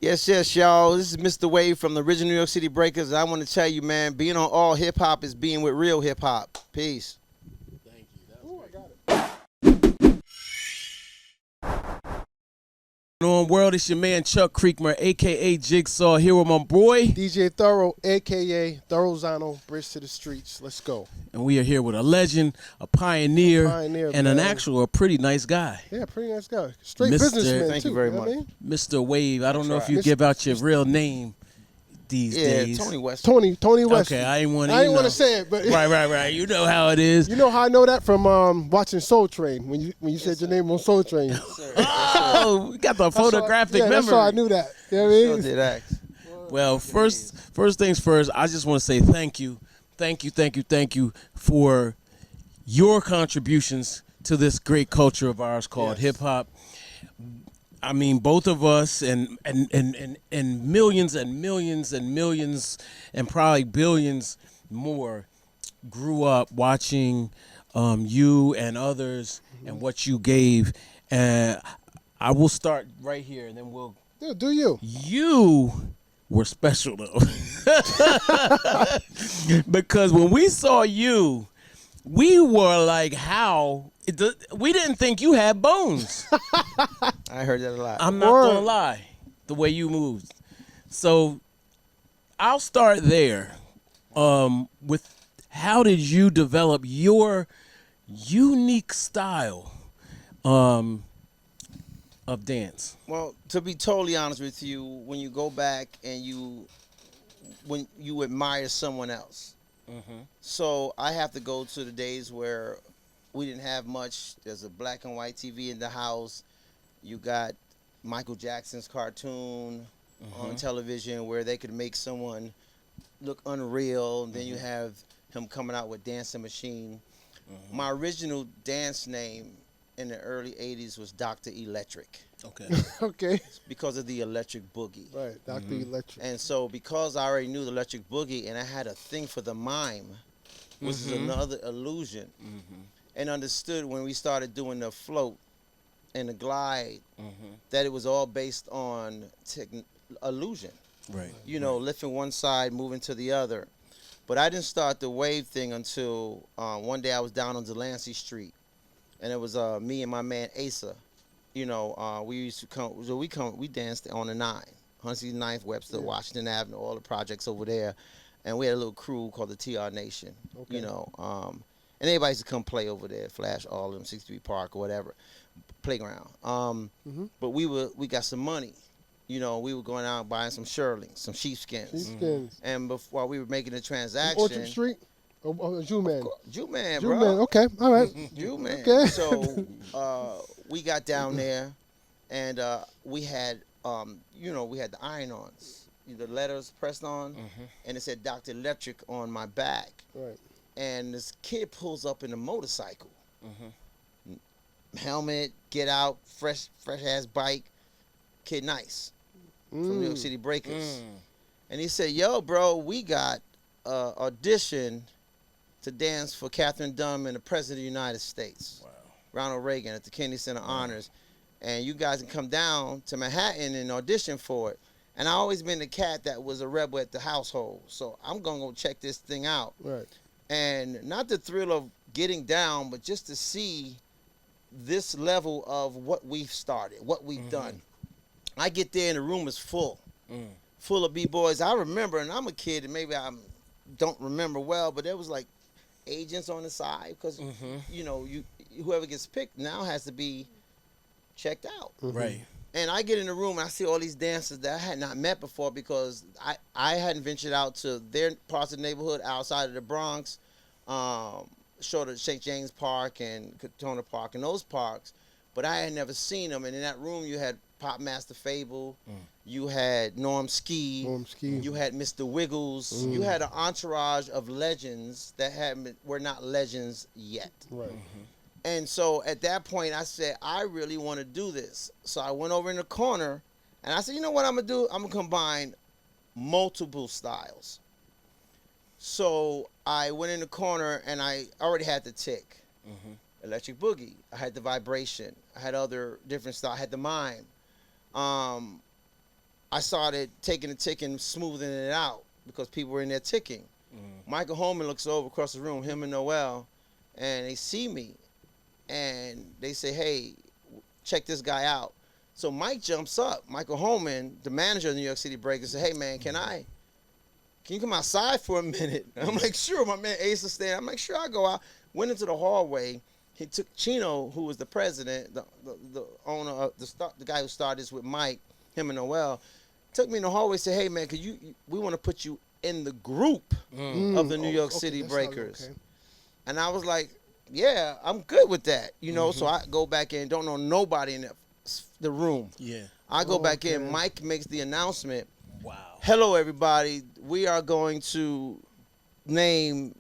Yes, y'all. This is Mr. Wave from the original New York City Breakers. I want to tell you, man, being on All Hip Hop is being with real hip hop. Peace. Thank you. That Ooh, was I great. got it. On world, it's your man Chuck Creekmur, aka Jigsaw, here with my boy, DJ Thorough, a.k.a. Thorozano, Bridge to the Streets. Let's go. and we are here with a legend, a pioneer, and man. a pretty nice guy, Yeah, pretty nice guy. Straight Mr. businessman, Thank too. you very know what I much. mean? Mr. Wave. I don't know if Try. you give out your real name these Yeah, days. Tony West. Tony West. Okay, I ain't want I ain't want to to say it, but Right. You know how it is. you know how I know that from watching Soul Train when you said your name on Soul Train. Sir. Oh, we got the photographic memory. That's how I knew that. You know what I Sure mean? did ask. Well, first things first, I just want to say thank you for your contributions to this great culture of ours called hip hop. I mean, both of us and millions and millions and millions and probably billions more grew up watching you and others and what you gave. And I will start right here, and then we'll. Dude, do you? You were special though, because when we saw you, we were like, "How?" We didn't think you had bones. I heard that a lot. I'm not gonna lie, the way you moved. So I'll start there. With how did you develop your unique style of dance? Well, to be totally honest with you, when you go back and when you admire someone else. So I have to go to the days where we didn't have much. There's a black and white TV in the house. You got Michael Jackson's cartoon on television where they could make someone look unreal. And then you have him coming out with Dancing Machine. My original dance name in the early 80s was Dr. Electric. Okay. Okay. Because of the Electric Boogie. Right, Dr. Electric. And so because I already knew the Electric Boogie and I had a thing for the mime, which is another illusion, and understood when we started doing the float and the glide that it was all based on illusion. Right. You know, lifting one side, moving to the other. But I didn't start the wave thing until one day I was down on Delancey Street, and it was me and my man Asa. You know, we used to come. So we danced on the 169th, Webster, Washington Avenue, all the projects over there, and we had a little crew called the TR Nation. Okay. You know, and everybody used to come play over there, Flash, all of them, 63 Park or whatever, playground. But we got some money. You know, we were going out buying some shearlings, some sheepskins. Sheepskins. And while we were making the transaction, Orchard Street? Oh, Jew-Man. Jew-Man, Jew-Man, bro. okay, all right. Jew-Man. Okay. So we got down there, and we had, we had the iron-ons, the letters pressed on, and it said Dr. Electric on my back. Right. And this kid pulls up in a motorcycle. Helmet, get out, fresh ass bike. Kid nice. From New York City Breakers. And he said, yo, bro, we got audition to dance for Catherine Dunham and the President of the United States. Wow. Ronald Reagan at the Kennedy Center Honors. And you guys can come down to Manhattan and audition for it. And I always been the cat that was a rebel at the household. So I'm going to go check this thing out. Right. And not the thrill of getting down, but just to see this level of what we've started, what we've done. I get there and the room is full of B-boys. I remember, and I'm a kid, and maybe I don't remember well, but there was like agents on the side because you know, whoever gets picked now has to be checked out. Right. And I get in the room and I see all these dancers that I had not met before because I hadn't ventured out to their parts of the neighborhood outside of the Bronx, short of St. James Park and Katona Park and those parks, but I had never seen them. And in that room you had Pop Master Fable, you had Norm Ski, you had Mr. Wiggles, you had an entourage of legends that were not legends yet. Right. And so at that point I said, I really want to do this. So I went over in the corner and I said, you know what I'm going to do? I'm going to combine multiple styles. So I went in the corner and I already had the tick. Electric Boogie. I had the vibration. I had other different styles. I had the mime. I started taking the tick and smoothing it out because people were in there ticking. Michael Holman looks over across the room, him and Noel, and they see me, and they say, hey, check this guy out. So Mike jumps up. Michael Holman, the manager of the New York City Breakers, said, hey, man, can you come outside for a minute? And I'm like, sure. My man Ace is standing. I'm like, sure, I'll go out. Went into the hallway. He took Chino, who was the president, the owner, of the guy who started this with Mike, him and Noel, took me in the hallway, said, hey, man, we want to put you in the group of the New York City Breakers. Okay. And I was like, yeah, I'm good with that. You know, so I go back in, don't know nobody in the room. Yeah. I go back in. Mike makes the announcement. Wow. Hello, everybody. We are going to name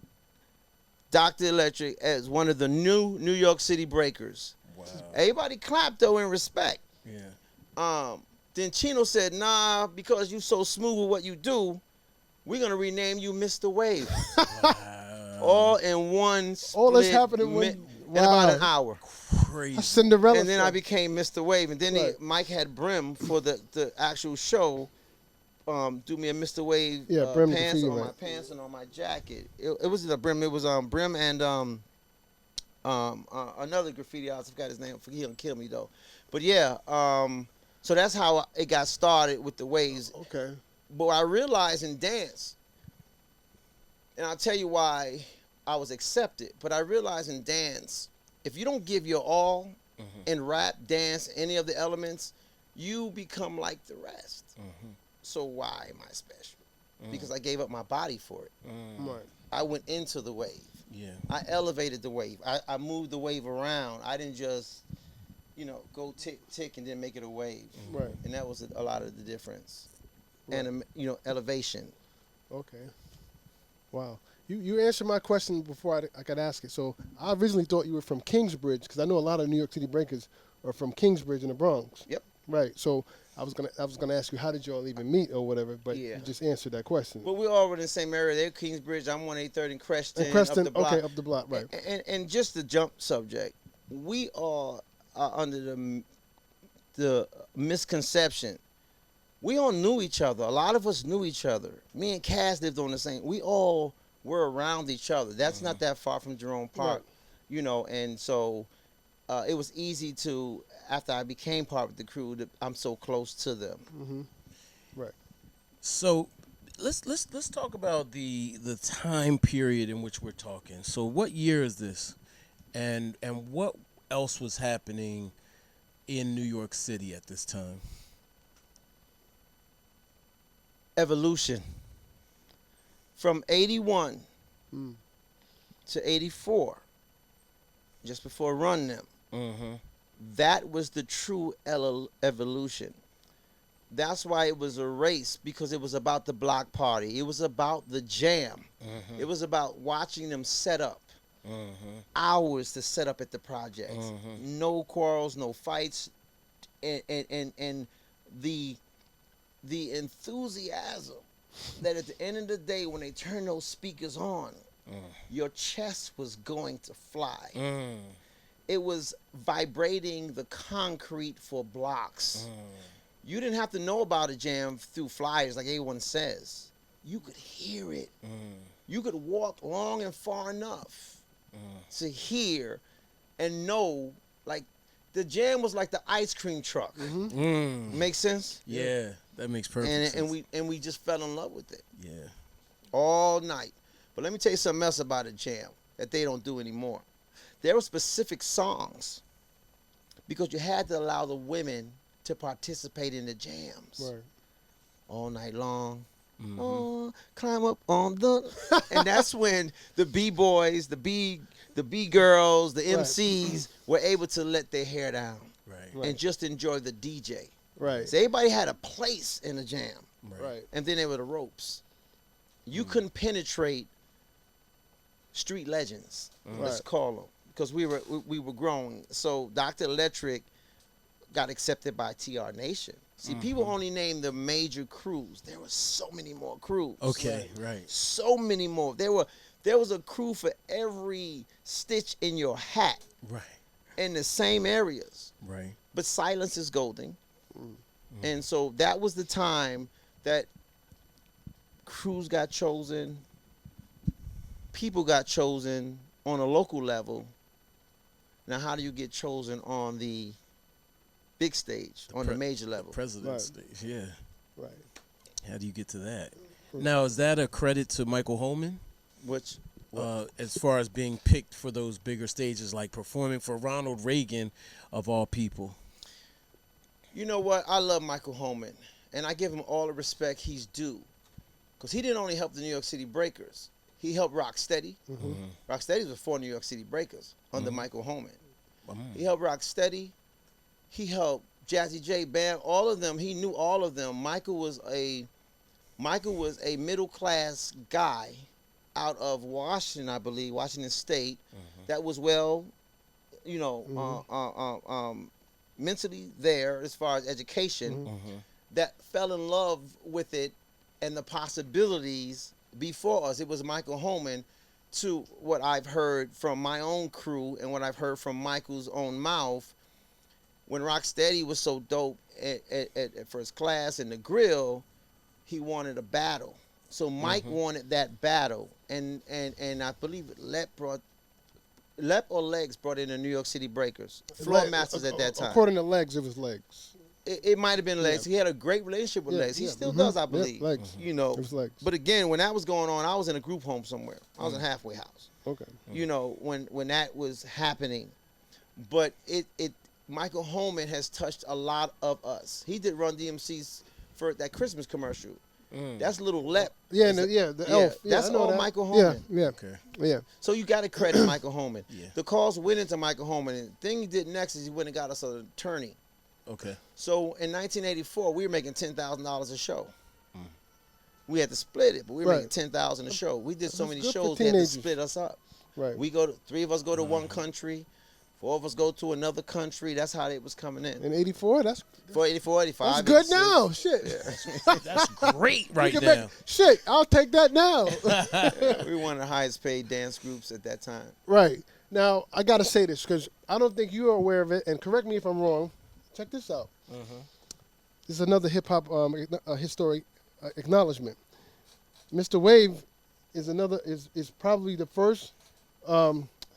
Dr. Electric as one of the new New York City Breakers. Wow. Everybody clapped, though, in respect. Yeah. Then Chino said, nah, because you so smooth with what you do, we're going to rename you Mr. Wave. Wow. All in one split. All this happened in about an hour. Crazy. Cinderella. And then I became Mr. Wave. And then Mike had Brim for the actual show do me a Mr. Wave pants on my pants and on my jacket. It wasn't a Brim. It was Brim and another graffiti artist. I forgot his name. He'll kill me, though. But, yeah, so that's how it got started with the waves. Okay. But I realized in dance, and I'll tell you why I was accepted, but I realized in dance, if you don't give your all in rap, dance, any of the elements, you become like the rest. So why am I special? Because I gave up my body for it. Right. I went into the wave. Yeah. I elevated the wave. I moved the wave around. I didn't just, go tick and then make it a wave. Right. And that was a lot of the difference. Right. And, elevation. Okay. Wow. You answered my question before I could ask it. So I originally thought you were from Kingsbridge because I know a lot of New York City Breakers are from Kingsbridge in the Bronx. Yep. Right. So I was gonna ask you how did you all even meet or whatever, but you just answered that question. Well, we all were in the same area. They're Kingsbridge. I'm 183rd and Creston. Up the block, right. And just the jump subject, we all are under the misconception. We all knew each other. A lot of us knew each other. Me and Cass lived on the same. We all were around each other. That's not that far from Jerome Park, and so it was easy to, after I became part of the crew, that I'm so close to them. Right. So let's talk about the time period in which we're talking. So what year is this, and what else was happening in New York City at this time? Evolution. From 81 to 84, just before Run Them, that was the true evolution. That's why it was a race, because it was about the block party. It was about the jam. It was about watching them set up. Hours to set up at the projects. No quarrels, no fights, and the enthusiasm that at the end of the day, when they turn those speakers on, your chest was going to fly. It was vibrating the concrete for blocks. You didn't have to know about a jam through flyers like everyone says. You could hear it. You could walk long and far enough to hear and know, like, the jam was like the ice cream truck. Make sense? Yeah, that makes perfect sense. And we just fell in love with it. Yeah. All night. But let me tell you something else about a jam that they don't do anymore. There were specific songs because you had to allow the women to participate in the jams. Right. All night long. Oh, climb up on the... And that's when the B-boys, the B-girls, the MCs were able to let their hair down. Right. And just enjoy the DJ. Right. So everybody had a place in the jam. Right. And then there were the ropes. You couldn't penetrate street legends, let's call them, because we were growing. So Dr. Electric got accepted by TR Nation. See, people only name the major crews. There were so many more crews. Okay, right. So many more. There was a crew for every stitch in your hat. Right. In the same areas. Right. But silence is golden. And so that was the time that crews got chosen, people got chosen on a local level. Now, how do you get chosen on the big stage, on the major level? President stage, yeah. Right. How do you get to that? Now, is that a credit to Michael Holman? Which, as far as being picked for those bigger stages, like performing for Ronald Reagan, of all people? you know what? I love Michael Holman, and I give him all the respect he's due, because he didn't only help the New York City Breakers. He helped Rocksteady. Rocksteady was before New York City Breakers under Michael Holman. He helped Rocksteady. He helped Jazzy J Band. All of them. He knew all of them. Michael was a middle class guy out of Washington, I believe, Washington State, that was well, you know, mentally there as far as education, that fell in love with it and the possibilities before us. It was Michael Holman, to what I've heard from my own crew and what I've heard from Michael's own mouth. When Rocksteady was so dope at First Class and the Grill, he wanted a battle. So Mike wanted that battle, and I believe Lep or Legs brought in the New York City Breakers, Floor Masters at that time. According to Legs, it was Legs. It might have been Legs. He had a great relationship with Legs. He still does, I believe. Legs. You know, It was Legs. but again, when that was going on, I was in a group home somewhere. I was in Halfway House. Okay. You know, when that was happening, but Michael Holman has touched a lot of us. He did Run DMC's for that Christmas commercial. That's Little Lep. Yeah, the elf. Yeah, that's I know all that. Michael Holman. Yeah. Okay. Yeah. So you got to credit Michael Holman. Yeah. The calls went into Michael Holman, and the thing he did next is he went and got us an attorney. Okay. So in 1984, we were making $10,000 a show. We had to split it, but we were Right. making $10,000 a show. We did so That's many good for shows they had to teenagers. split us up. Right. Three of us go to one country, 4 of us go to another country. That's how it was coming in. In '84, that's 84, 85. good 86. now. Shit. That's great right You can now. make- shit, I'll take that now. We were one of the highest paid dance groups at that time. Right. Now, I got to say this because I don't think you are aware of it, and correct me if I'm wrong. Check this out. This is another hip-hop historic acknowledgement. Mr. Wave is probably the first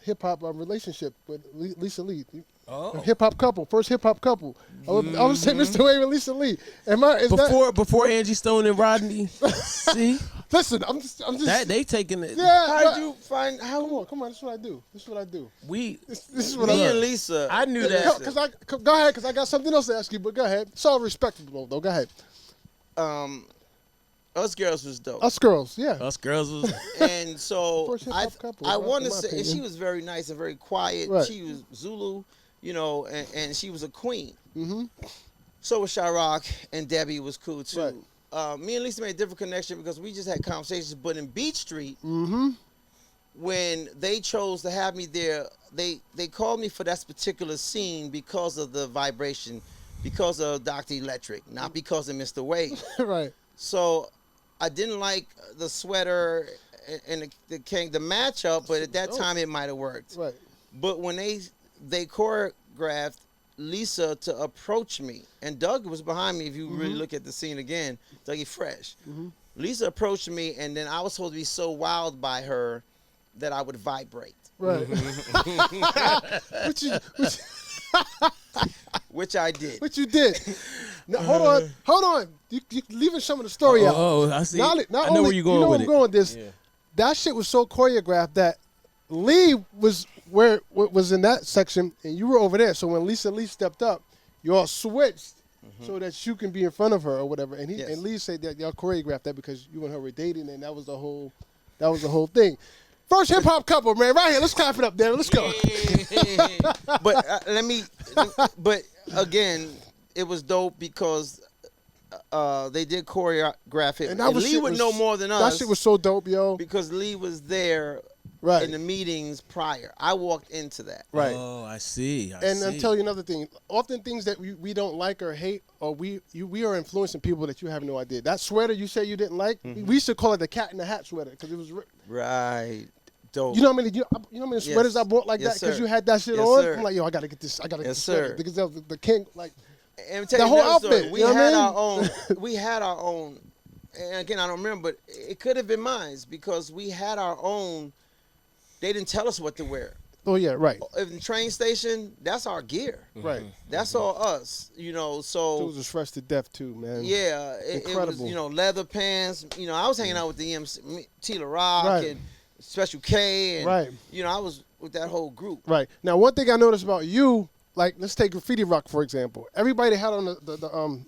hip-hop relationship with Lisa Lee. Oh. Hip-hop couple, first hip-hop couple. I would say Mr. Wave and Lisa Lee. Before Angie Stone and Rodney, see Listen, I'm just. that they taking it. Yeah. How did you find Come on. This is what I do. This is what me I do. and Lisa? I knew that. Go ahead, because I got something else to ask you. But go ahead. It's all respectable though. Go ahead. Us girls was dope. Us girls, yeah. Us girls was And so First hip-hop couple, I in want to my say, and opinion. she was very nice and very quiet. Right. She was Zulu, you know, and she was a queen. So was Chirac, and Debbie was cool too. Right. Me and Lisa made a different connection because we just had conversations. But in Beach Street, when they chose to have me there, they called me for that particular scene because of the vibration, because of Dr. Electric, not because of Mr. Wade. Right. So I didn't like the sweater and the matchup, but at that time it might have worked. Right. But when they choreographed Lisa to approach me, and Doug was behind me. If you really look at the scene again, Dougie Fresh. Lisa approached me, and then I was supposed to be so wowed by her that I would vibrate. Right. Which I did. What you did? Now, hold on. You leaving some of the story out. Oh, I see. Not I know where you're going with I'm it. going with this. Yeah. That shit was so choreographed that Lee was was in that section, and you were over there. So when Lisa Lee stepped up, you all switched so that you can be in front of her or whatever. And Yes. and Lee said that y'all choreographed that because you and her were dating, and that was the whole thing. First hip hop couple, man, right here. Let's clap it up, Dan. Let's go. But but again, it was dope because they did choreograph it. And that was Lee shit would was- know more than us. That shit was so dope, yo. because Lee was there Right. in the meetings prior. I walked into that. Right. Oh, I see. And I'll tell you another thing. Often things that we don't like or hate, or we are influencing people that you have no idea. That sweater you said you didn't like, we used to call it the cat in the hat sweater because it was. Right. Dope. You know how many sweaters I bought like Yes, that because sir. you had that shit Yes, on. sir. I'm like, yo, I gotta get this. I gotta get Yes, this sweater sir. because of the king. Like, And tell The you whole another story. outfit, We you know what I had mean? our own. We had our own. And again, I don't remember, but it could have been mine because we had our own. They didn't tell us what to wear. Oh yeah, right, If the train station, that's our gear. right. That's all us. You know, so Dudes was fresh to death too, man. yeah, it was, Incredible. you know, leather pants. You know, I was hanging out with the MC, Tila Rock Right. and Special K, and Right. you know, I was with that whole group. Right. Now, one thing I noticed about you, like, let's take Graffiti Rock, for example. Everybody had on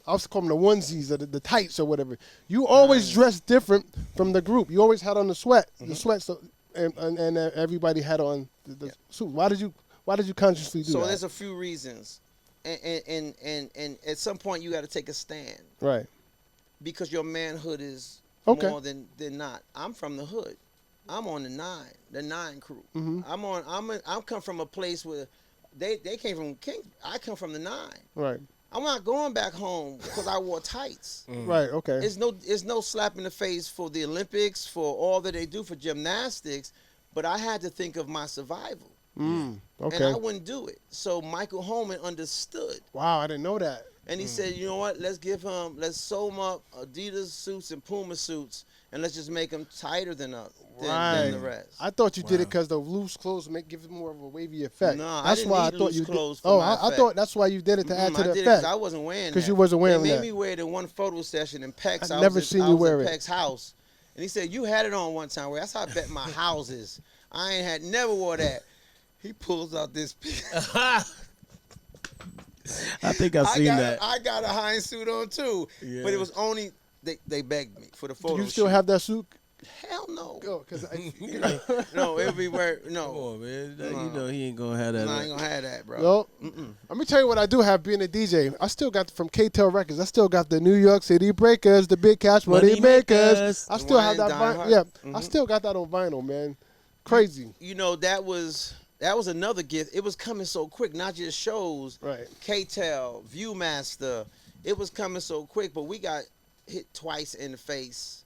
I was calling them the onesies or the tights or whatever. You always dressed different from the group. You always had on the sweat, so, and everybody had on the suit. Why did you consciously do So that? there's a few reasons, and at some point you got to take a stand Right. because your manhood is Okay. more than not. I'm from the hood. I'm on the nine crew. Mhm. I'm come from a place where they came from King. I come from the 9. Right. I'm not going back home because I wore tights. Right. Okay. It's no slap in the face for the Olympics, for all that they do for gymnastics, but I had to think of my survival. And Okay. I wouldn't do it. So Michael Holman understood. Wow, I didn't know that. And he said, you know what, let's sew them up Adidas suits and Puma suits, and let's just make them tighter than the rest. I thought you did it because the loose clothes give it more of a wavy effect. No, I that's didn't why need I thought loose you clothes did. for Oh, my I effect. thought that's why you did it to add to I the did it effect. because I wasn't wearing that. 'Cause you wasn't wearing They made that. me wear it in one photo session in Peck's. I've never seen you wear at it. Peck's house. And he said, you had it on one time. Well, that's how I bet my houses. I ain't had never wore that. He pulls out this picture. I think I've seen that. I got a Heinz suit on too. Yeah. But it was only, they begged me for the photo Do you still shoot. have that suit? Hell no. Go, because No, it'll be where, Come no. on, man. No. You know he ain't gonna have that. No, I ain't gonna have that, bro. Well, let me tell you what I do have being a DJ. I still got from K-Tel Records. I still got the New York City Breakers, the Big Cash Money Money Makers. Makers. I still have Wine that Die vinyl. Hard. Yeah, I still got that on vinyl, man. Crazy. You know, that was another gift. It was coming so quick, not just shows. Right. K-Tel, Viewmaster. It was coming so quick, but we got hit twice in the face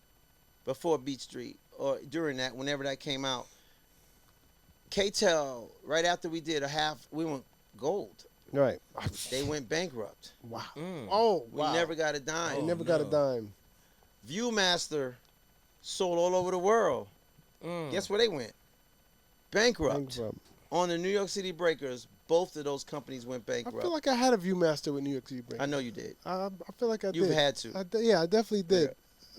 before Beat Street or during that, whenever that came out. K-Tel, right after we did we went gold. Right. They went bankrupt. Wow. Mm. Oh, We wow. never got a dime. I never got a no. dime. Viewmaster sold all over the world. Guess where they went? Bankrupt. Bankrupt. On the New York City Breakers, both of those companies went I bankrupt. feel like I had a Viewmaster with New York City Breakers. I know you did. I feel like I did. You've had to. Yeah, I definitely did. Yeah.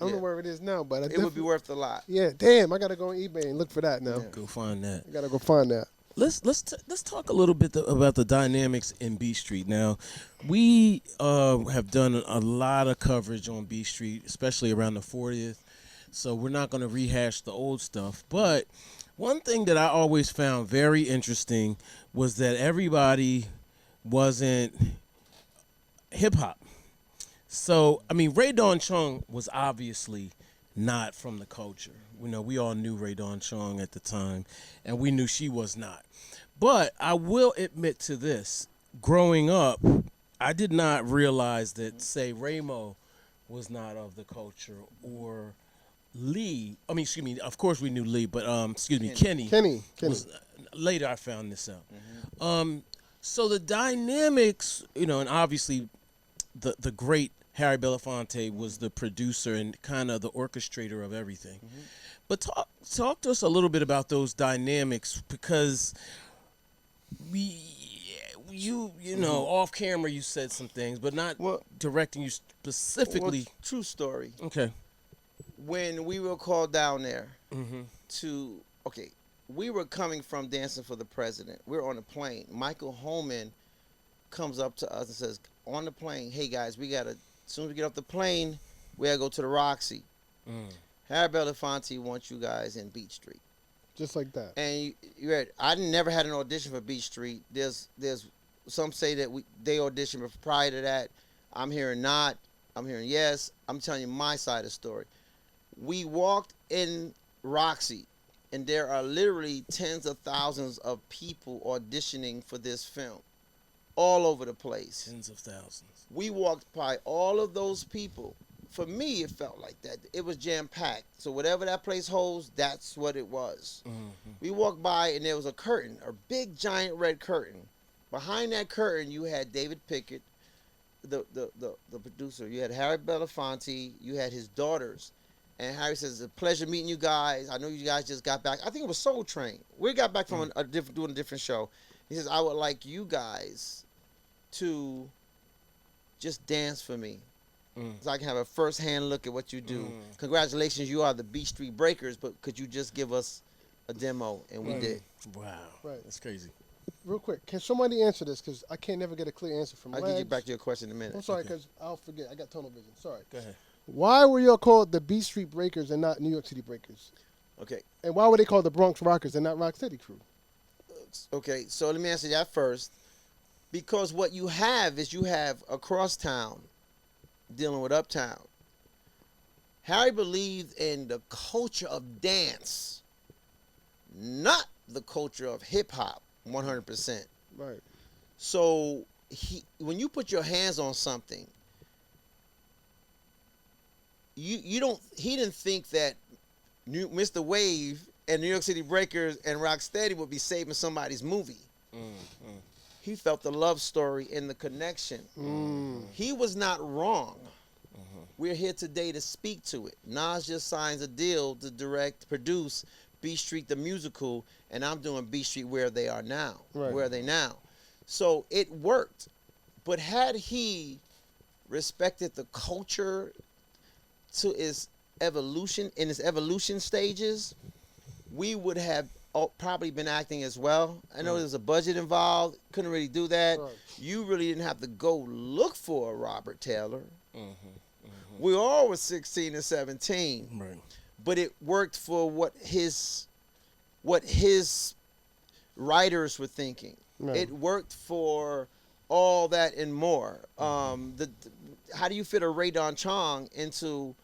I don't know Yeah. where it is now, but It would be worth a lot. Yeah, damn, I gotta go on eBay and look for that now. Yeah. Go find that. I gotta go find that. Let's talk a little bit about the dynamics in B Street. Now, we have done a lot of coverage on B Street, especially around the 40th. So we're not going to rehash the old stuff. But one thing that I always found very interesting was that everybody wasn't hip hop. So I mean, Ray Dawn Chung was obviously not from the culture. You know, we all knew Ray Dawn Chung at the time, and we knew she was not. But I will admit to this. Growing up, I did not realize that, say, Ramo was not of the culture, or Lee. I mean, excuse me, of course we knew Lee, but, Kenny. Kenny. Was, later I found this out. So the dynamics, you know, and obviously the great Harry Belafonte was the producer and kind of the orchestrator of everything. But talk to us a little bit about those dynamics, because you know, off camera you said some things, but not directing you specifically. Well, true story. Okay. When we were called down there we were coming from Dancing for the President. We were on a plane. Michael Holman comes up to us and says, on the plane, hey guys, as soon as we get off the plane, we gotta go to the Roxy. Harry Belafonte wants you guys in Beach Street. Just like that. And you read, I never had an audition for Beach Street. There's some say that they auditioned, but prior to that, I'm hearing not, I'm hearing yes. I'm telling you my side of the story. We walked in Roxy, and there are literally tens of thousands of people auditioning for this film, all over the place. Tens of thousands. We walked by all of those people. For me, it felt like that. It was jam-packed. So whatever that place holds, that's what it was. We walked by, and there was a curtain, a big, giant red curtain. Behind that curtain, you had David Pickett, the producer. You had Harry Belafonte. You had his daughters, and Harry says, "It's a pleasure meeting you guys. I know you guys just got back. I think it was Soul Train. We got back from doing a different show." He says, "I would like you guys to just dance for me, so I can have a first-hand look at what you do. Congratulations, you are the Beach Street Breakers, but could you just give us a demo?" And we did. Wow. Right. That's crazy. Real quick, can somebody answer this? Because I can't never get a clear answer from I'll Legs. get you back to your question in a minute. I'm sorry, because I'll forget. I got tunnel vision. Sorry. Go ahead. Why were y'all called the Beach Street Breakers and not New York City Breakers? Okay. And why were they called the Bronx Rockers and not Rock City Crew? Okay, so let me answer that first. Because what you have is you have across town dealing with uptown. Harry believed in the culture of dance, not the culture of hip hop, 100%. Right. So when you put your hands on something, you don't. He didn't think that Mr. Wave and New York City Breakers and Rocksteady would be saving somebody's movie. He felt the love story and the connection. He was not wrong. We're here today to speak to it. Nas just signs a deal to direct, produce Beach Street the musical, and I'm doing Beach Street Where They Are Now. Right. Where are they now? So it worked. But had he respected the culture to its evolution, in its evolution stages, we would have probably been acting as well. I know there's a budget involved, couldn't really do that. Right. You really didn't have to go look for a Robert Taylor. We all were 16 and 17. Right. But it worked for what his writers were thinking. Right. It worked for all that and more. How do you fit a Ray Don Chong into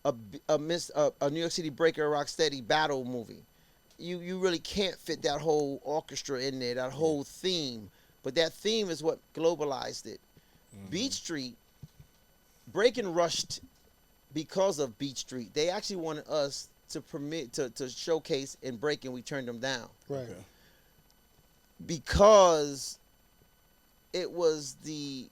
a New York City Breaker Rocksteady battle movie? You really can't fit that whole orchestra in there, that whole theme. But that theme is what globalized it. Beach Street, Breaking rushed because of Beach Street. They actually wanted us to showcase in Breaking. We turned them down. Right. Okay. Because it was the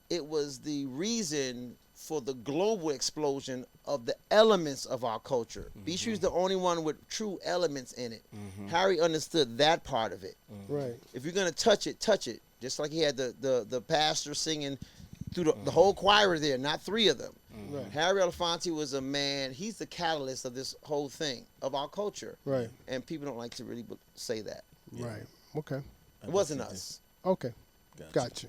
reason for the global explosion of the elements of our culture. Beach Street is the only one with true elements in it. Harry understood that part of it. Right. If you're gonna touch it, touch it. Just like he had the pastor singing through the whole choir there, not three of them. Right. Harry Belafonte was a man. He's the catalyst of this whole thing of our culture. Right. And people don't like to really say that. Right. Okay. It wasn't us. Okay. Gotcha.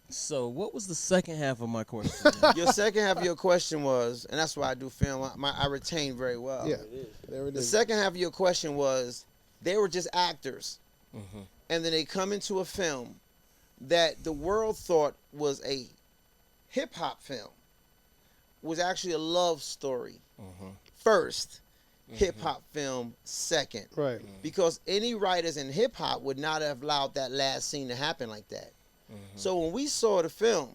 So, what was the second half of my question? Your second half of your question was, and that's why I do film. I retain very well. Yeah. There it The is. second half of your question was, they were just actors, and then they come into a film that the world thought was a hip hop film, was actually a love story. First, hip hop film second. Right. Because any writers in hip hop would not have allowed that last scene to happen like that. So when we saw the film,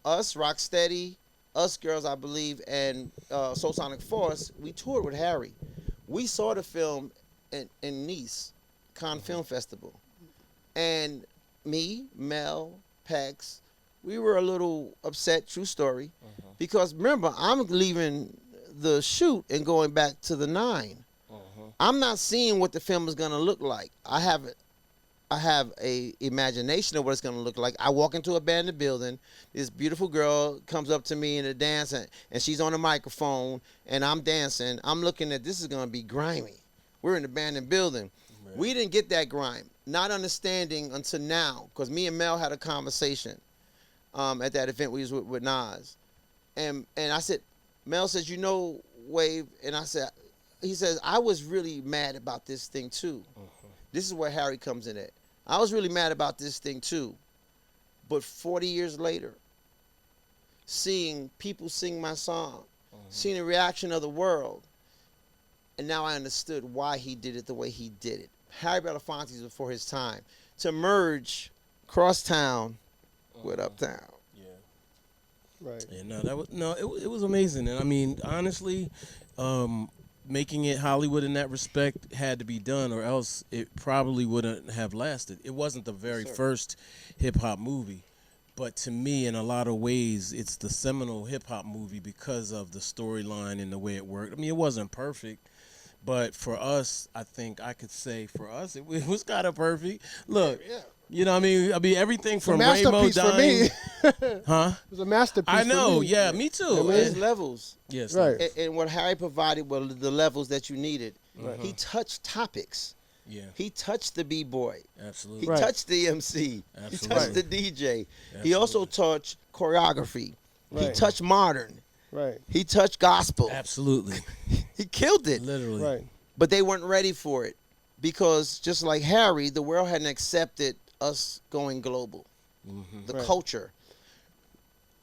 us, Rocksteady, us girls, I believe, and Soul Sonic Force, we toured with Harry. We saw the film in Nice, Cannes Film Festival. And me, Mel, Pex, we were a little upset, true story, because remember, I'm leaving the shoot and going back to the 9. I'm not seeing what the film is going to look like. I have a imagination of what it's going to look like. I walk into a abandoned building. This beautiful girl comes up to me in a dance, and she's on a microphone, and I'm dancing. I'm looking at, this is going to be grimy. We're in an abandoned building. Right. We didn't get that grime, not understanding until now, because me and Mel had a conversation at that event we was with Nas. And I said, Mel says, you know, Wave, and he says, I was really mad about this thing too. This is where Harry comes in at. I was really mad about this thing too. But 40 years later, seeing people sing my song, seeing the reaction of the world, and now I understood why he did it the way he did it. Harry Belafonte was before his time. To merge crosstown with uptown. Right. Yeah, it was amazing. And I mean, honestly, making it Hollywood in that respect had to be done, or else it probably wouldn't have lasted. It wasn't the very first hip hop movie. But to me, in a lot of ways, it's the seminal hip hop movie because of the storyline and the way it worked. I mean, it wasn't perfect, but for us, I think I could say for us, it was kind of perfect. Look, Yeah. you know what I mean? Everything It's a from Rainbow masterpiece for dying. me. Huh? It was a masterpiece. I know, for me. yeah, me too. There's levels. Yes, Right. And what Harry provided were the levels that you needed. He touched topics. Yeah, He touched the B-boy. absolutely. He Right. touched the MC. Absolutely. He touched the DJ. He also touched choreography. He Right. touched modern. Right. He touched gospel. Absolutely. He killed it. Literally. Right. But they weren't ready for it because just like Harry, the world hadn't accepted us going global. The Right. culture.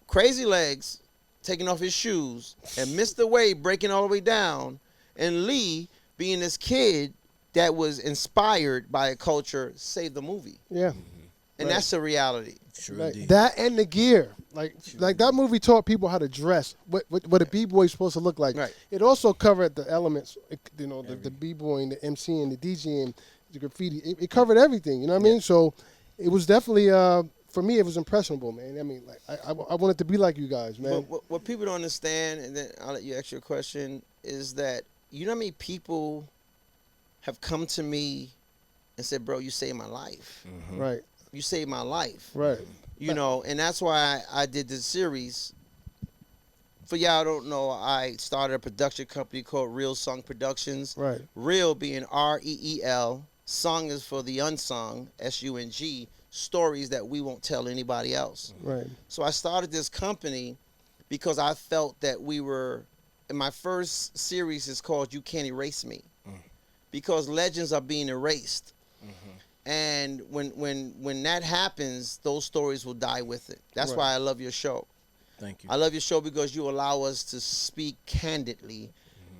Crazy Legs taking off his shoes and Mr. Wade breaking all the way down and Lee being this kid that was inspired by a culture saved the movie. Yeah. And Right. that's the reality. Sure Right. indeed. That and the gear, like that movie taught people how to dress, what a b-boy is supposed to look like. Right. It also covered the elements, you know, the b-boy and the MC and the DJ and the graffiti. It covered everything. You know what I mean? So it was definitely for me. It was impressionable, man. I mean, like I wanted to be like you guys, man. But what people don't understand, and then I'll let you ask your question, is that you know how many people have come to me and said, "Bro, you saved my life. Right. You saved my life." Right. You know, and that's why I did this series. For y'all don't know, I started a production company called Real Song Productions. Right. Real being REEL. Song is for the unsung, SUNG, stories that we won't tell anybody else. Right. So I started this company because I felt that we were, and my first series is called You Can't Erase Me. Because legends are being erased. And when that happens, those stories will die with it. That's Right. why I love your show. Thank you. I love your show because you allow us to speak candidly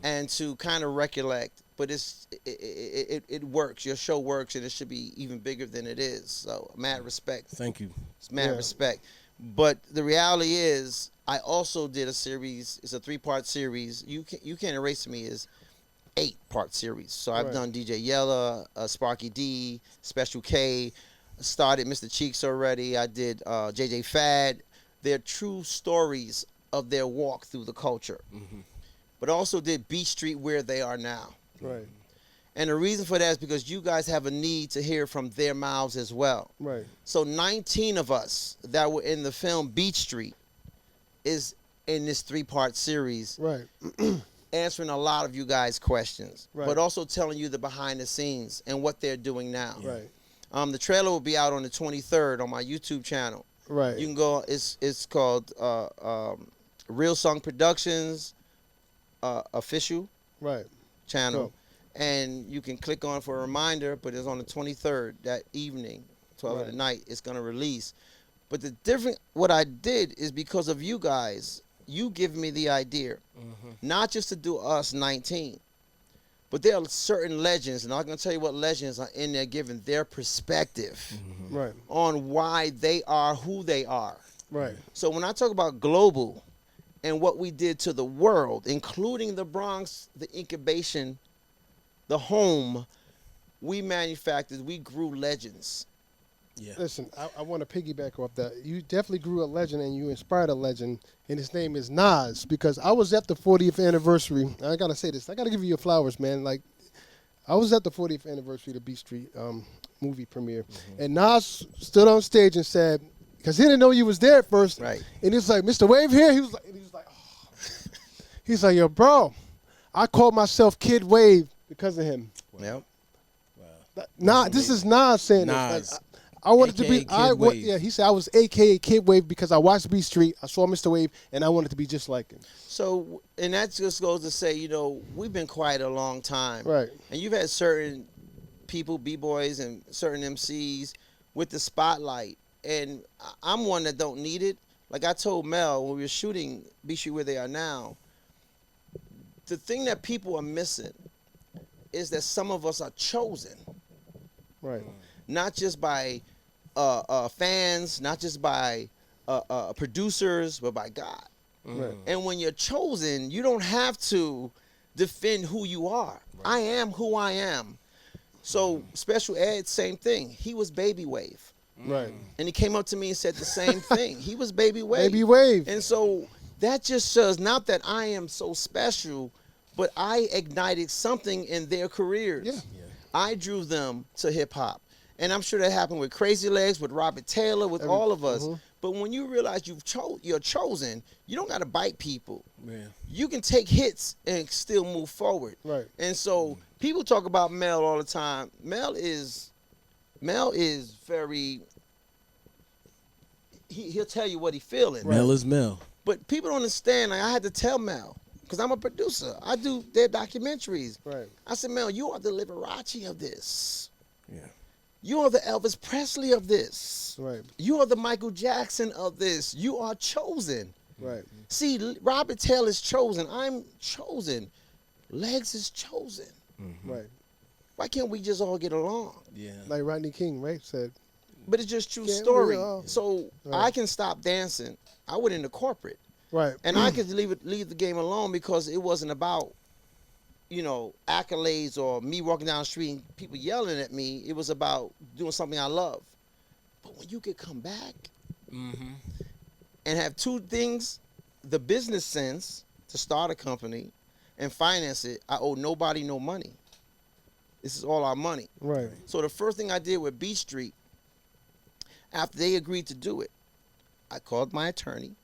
and to kind of recollect. But it works. Your show works, and it should be even bigger than it is. So mad respect. Thank you. It's mad Yeah. respect. But the reality is, I also did a series. It's a 3-part series. You Can't Erase Me is 8-part series. So I've Right. done DJ Yella, Sparky D, Special K. Started Mr. Cheeks already. I did JJ Fad. They're true stories of their walk through the culture. But also did Beach Street where they are now. Right. And the reason for that is because you guys have a need to hear from their mouths as well. Right. So 19 of us that were in the film Beach Street is in this 3-part series, Right. answering a lot of you guys' questions, Right. but also telling you the behind the scenes and what they're doing now. Right. The trailer will be out on the 23rd on my YouTube channel. Right. You can go. It's called Real Song Productions official Right. channel, Dope. and you can click on for a reminder. But it's on the 23rd that evening, 12 of the Right. night. It's gonna release. But the different what I did is because of you guys. You give me the idea, not just to do us 19, but there are certain legends, and I'm gonna tell you what legends are in there, giving their perspective Right. on why they are who they are. Right. So when I talk about global and what we did to the world, including the Bronx, the incubation, the home, we manufactured, we grew legends. Yeah. Listen, I want to piggyback off that. You definitely grew a legend and you inspired a legend, and his name is Nas, because I was at the 40th anniversary. I got to say this. I got to give you your flowers, man. Like, I was at the 40th anniversary of the Beat Street movie premiere, and Nas stood on stage and said, because he didn't know you was there at first, Right. and he's like, Mr. Wave here? He was like, oh. He's like, yo, bro, I called myself Kid Wave because of him. Yep. Nah, this is Nas saying Nas. this. Like, I wanted to AKA be. Kid Wave. Yeah, he said I was AKA Kid Wave because I watched Beat Street. I saw Mr. Wave, and I wanted to be just like him. So, and that just goes to say, you know, we've been quiet a long time. Right. And you've had certain people, B-boys and certain MCs with the spotlight. And I'm one that don't need it. Like I told Mel when we were shooting Beach Street Where They Are Now, the thing that people are missing is that some of us are chosen. Right. Not just by fans, not just by producers, but by God. Right. And when you're chosen, you don't have to defend who you are. I am who I am. So Special Ed, same thing. He was Baby Wave. Right. And he came up to me and said the same thing. He was Baby Wave. Baby Wave. And so that just shows not that I am so special, but I ignited something in their careers. Yeah. I drew them to hip hop. And I'm sure that happened with Crazy Legs, with Robert Taylor, with all of us. But when you realize you're chosen, you don't got to bite people. Yeah. You can take hits and still move forward. Right. And so people talk about Mel all the time. Mel is very, he'll tell you what he's feeling. Mel is Mel. But people don't understand. Like, I had to tell Mel, because I'm a producer. I do their documentaries. Right. I said, Mel, you are the Liberace of this. Yeah. You are the Elvis Presley of this. Right. You are the Michael Jackson of this. You are chosen. Right. See, Robert Taylor is chosen. I'm chosen. Legs is chosen. Right. Why can't we just all get along? Yeah. Like Rodney King, right, said. But it's just true Can't we story. all? So Right. I can stop dancing. I went into corporate. Right. And I could leave the game alone because it wasn't about, accolades or me walking down the street and people yelling at me. It was about doing something I love. But when you could come back and have two things, the business sense to start a company and finance it, I owe nobody no money. This is all our money. Right. So the first thing I did with B Street, after they agreed to do it, I called my attorney.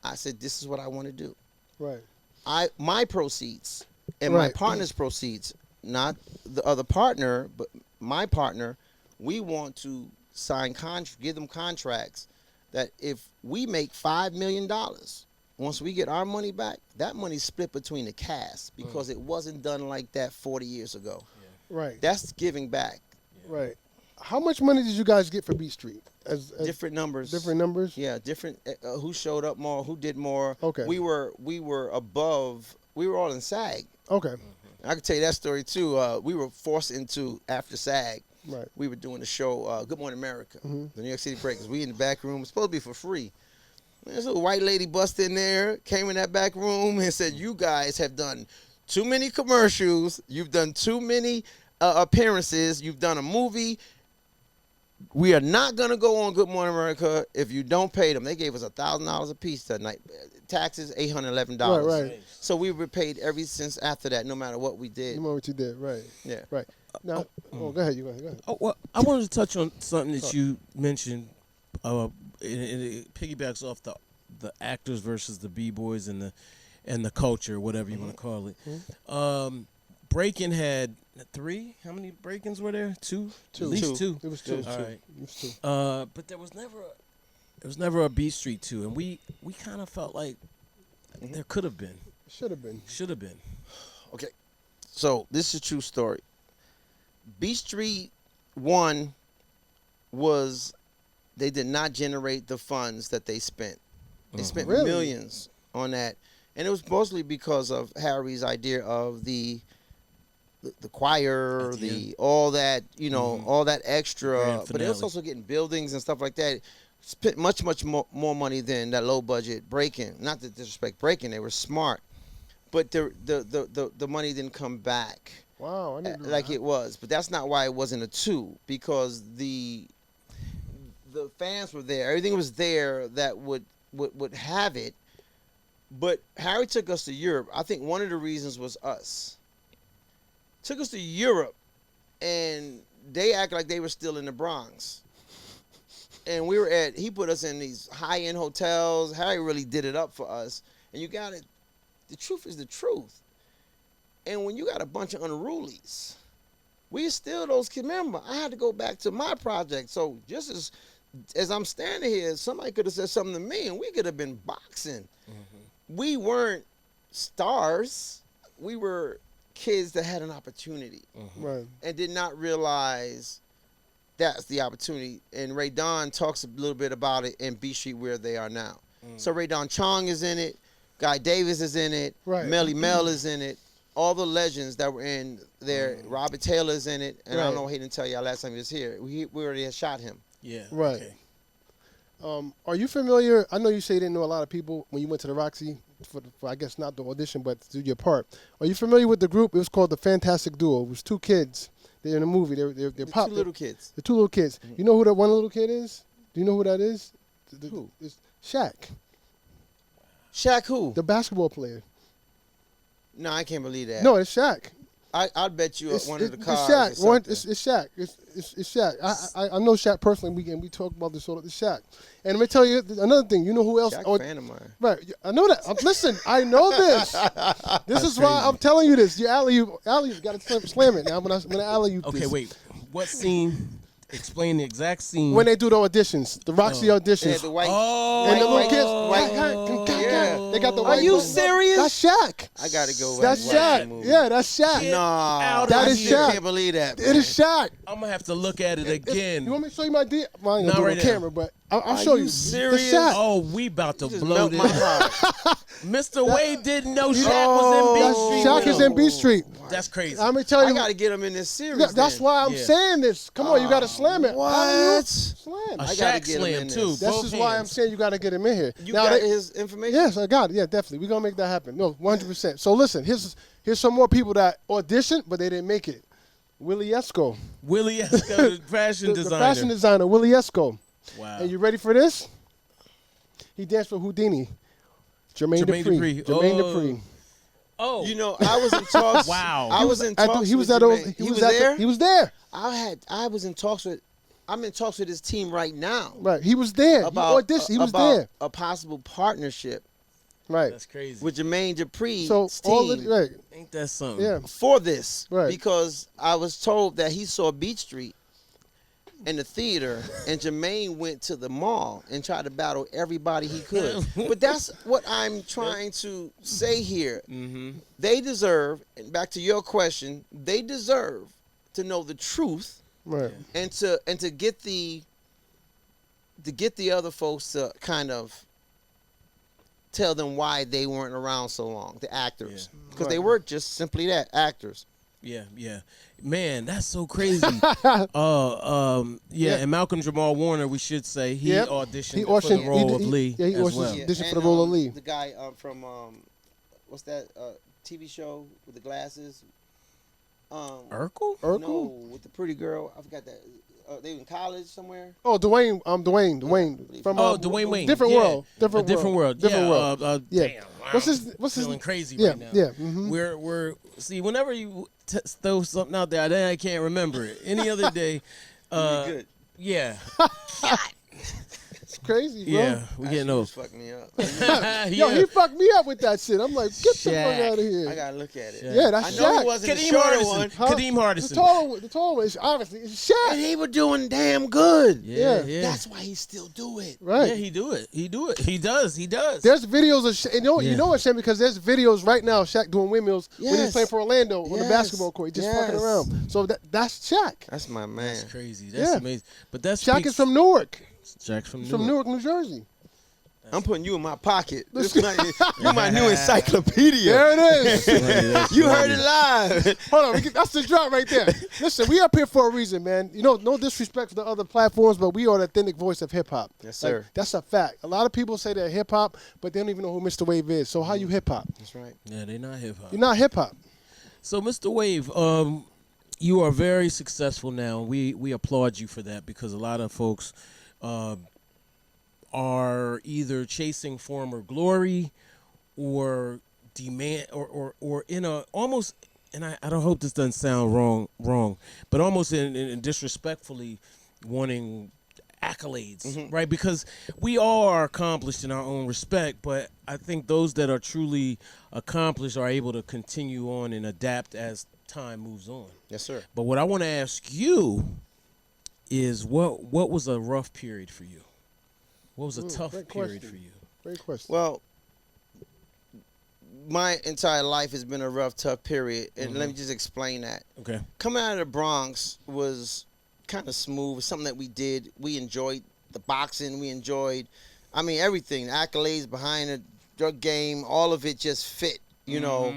I said, this is what I want to do. Right. My proceeds and my Right. partner's proceeds, not the other partner, but my partner, we want to give them contracts that if we make $5 million, once we get our money back, that money's split between the cast because it wasn't done like that 40 years ago. Right. That's giving back. Right. How much money did you guys get for Beat Street? As Different numbers. different numbers? Yeah, different. Who showed up more? Who did more? Okay. We were above. We were all in SAG. Okay. I can tell you that story too. We were forced into after SAG. Right. We were doing the show Good Morning America, the New York City Breakers. We in the back room. It's supposed to be for free. There's a white lady busted in there, came in that back room and said, "You guys have done too many commercials. You've done too many appearances. You've done a movie. We are not going to go on Good Morning America if you don't pay them." They gave us $1,000 a piece that night. Taxes, $811. Right. So we were paid ever since after that, no matter what we did. You know what you did, right? Yeah. Right. Now, go ahead. You go ahead. Oh, well, I wanted to touch on something that you mentioned. And it piggybacks off the actors versus the b-boys and the culture, whatever you want to call it. Breaking had 3. How many break-ins were there? 2? Two. At least 2. It was 2. All right. It was 2. But there was never a B Street 2, and we kind of felt like there could have been. Should have been. Should have been. Okay. So this is a true story. B Street 1 was, they did not generate the funds that they spent. They spent Really? millions on that. And it was mostly because of Harry's idea of the choir, all that, all that extra. Grand But it was finale. also getting buildings and stuff like that. Spent much more money than that low budget Breaking. Not to disrespect Breaking, they were smart. But the money didn't come back Wow. I didn't know like that. it was. But that's not why it wasn't a 2, because the fans were there. Everything was there that would have it. But Harry took us to Europe. I think one of the reasons was us. Took us to Europe, and they act like they were still in the Bronx. And he put us in these high-end hotels. Harry really did it up for us. And you got it. The truth is the truth. And when you got a bunch of unrulies, we still those kids. Remember, I had to go back to my project. So just as I'm standing here, somebody could have said something to me, and we could have been boxing. We weren't stars. We were kids that had an opportunity Right. and did not realize that's the opportunity. And Ray Don talks a little bit about it in B Street where they are now. So Ray Don Chong is in it. Guy Davis is in it. Right. Melly Mel is in it. All the legends that were in there. Robert Taylor's in it. And I don't know, he didn't tell y'all last time he was here. We already had shot him. Yeah. Right. Okay. Are you familiar? I know you say you didn't know a lot of people when you went to the Roxy for I guess not the audition, but to do your part. Are you familiar with the group? It was called the Fantastic Duo. It was 2 kids They're in a movie. They're The pop. two little kids. The two little kids. You know who that one little kid is? Do you know who that is? Who? It's Shaq, Shaq who? the basketball player. No, I can't believe that. No, it's Shaq. I'd bet you one of the cars. It's Shaq. Or something. It's Shaq. It's Shaq. I know Shaq personally. We talk about this all. It's Shaq. And let me tell you another thing. You know who else? Shaq fan of mine. Right. I know that. Listen, I know this. This is why I'm telling you this. Your alley-oop got to slam it now. When I alley-oop Okay, this. wait. What scene? Explain the exact scene. When they do the auditions, the Roxy auditions. Yeah, the white. And the little kids, Yeah. they got the white. Are you coat. serious? That's Shaq. I gotta go. That's watch that Shaq. movie. Yeah, that's Shaq. Nah, That I is still Shaq. can't believe that. It is Shaq. I'm gonna have to look at it again. You want me to show you my D? Well, I ain't Not gonna do it right on now. camera, but I'll Are show you you. serious? It's Shaq. Oh, we about to Just blow melt my this. heart. Mr. Wade didn't know Shaq Oh, was in That's B Street. Shaq is in B Street. That's crazy. I'm gonna tell I you. gotta get him in this series. Yeah, that's then. why I'm Yeah. saying this. Come on, you gotta slam it. What? Slam. A I gotta Shaq get him slam in too. this. That's both just why I'm hands. saying you gotta get him in here. You Now, got they- his information? Yes, I got it. Yeah, definitely. We're gonna make that happen. No, 100%. So listen, here's some more people that auditioned, but they didn't make it. Willie Esco, Willie Esco, the fashion the designer. fashion designer, Willie Esco. Wow. And you ready for this? He danced with Houdini. Jermaine Dupri. Jermaine Oh. Dupri. Oh, You know, I was in talks. Wow. I was in talks. He was with at Jermaine. He was there. He was there. I was in talks with. I'm in talks with his team right now Right. He was there. about he auditioned. He was about there. a possible partnership Right. that's crazy. with Jermaine Dupri's So all team of right. Ain't that something? Yeah. for this Right. because I was told that he saw Beach Street in the theater and Jermaine went to the mall and tried to battle everybody he could. But that's what I'm trying to say here. Mm-hmm. They deserve, and back to your question, they deserve to know the truth Right. and to get the other folks to kind of tell them why they weren't around so long, the actors, because they were just simply that, actors. Yeah, yeah. Man, that's so crazy. And Malcolm Jamal Warner, we should say, he Yep. auditioned He for the auditioned- role of he- Lee yeah, he as auditioned- well. Yeah. Audition for the role of Lee. The guy from what's that TV show with the glasses? Urkel? Urkel? No, with the pretty girl. I forgot that. They in college somewhere. Oh, Dwayne. Dwayne. From Dwayne Wayne. Different Yeah. world. Different world. Different yeah, world. Yeah. Damn, What's I'm his feeling crazy yeah, right now. yeah, mhm. We're see, whenever you throw something out there, then I can't remember it. Any other day, Good. yeah, It's crazy, bro. yeah, we getting those. Fuck me up. Yo, he fucked me up with that shit. I'm like, get the fuck Shaq. out of here. I gotta look at it. Yeah, that's I know Shaq. he wasn't the Kadeem shorter Hardison. one, Huh? Kadeem Hardison. The tall one is obviously it's Shaq. and he was doing damn good. Yeah, Yeah. yeah. That's why he still do it. Right. Yeah, he do it. He do it. He does. He does. There's videos of Shaq. You Yeah. know what, Shaq? Because there's videos right now of Shaq doing windmills when he's Yes. playing for Orlando on the Yes. basketball court, just fucking Yes. around. So that's Shaq. That's my man. That's crazy. That's Yeah. amazing. But that's Shaq is from Newark. Shaq's from He's from Newark, New Jersey. I'm putting you in my pocket. You're my new encyclopedia. There it is. You heard it live. Hold on, that's the drop right there. Listen, we up here for a reason, man. You know, no disrespect to the other platforms, but we are the authentic voice of hip hop. Yes, sir. That's a fact. A lot of people say they're hip hop, but they don't even know who Mr. Wave is. So how you hip hop? That's right. Yeah, they not hip hop. You're not hip hop. So, Mr. Wave, you are very successful now. We applaud you for that because a lot of folks are either chasing former glory or demand or in a almost, and I don't hope this doesn't sound wrong, but almost in disrespectfully wanting accolades, right? Because we all are accomplished in our own respect, but I think those that are truly accomplished are able to continue on and adapt as time moves on. Yes, sir. But what I want to ask you is what was a rough period for you? What was a tough great period question. for you? Great question. Well, my entire life has been a rough, tough period, and let me just explain that. Okay. Coming out of the Bronx was kind of smooth. It was something that we did. We enjoyed the boxing. We enjoyed, I mean, everything. The accolades behind the drug game, all of it just fit, you know.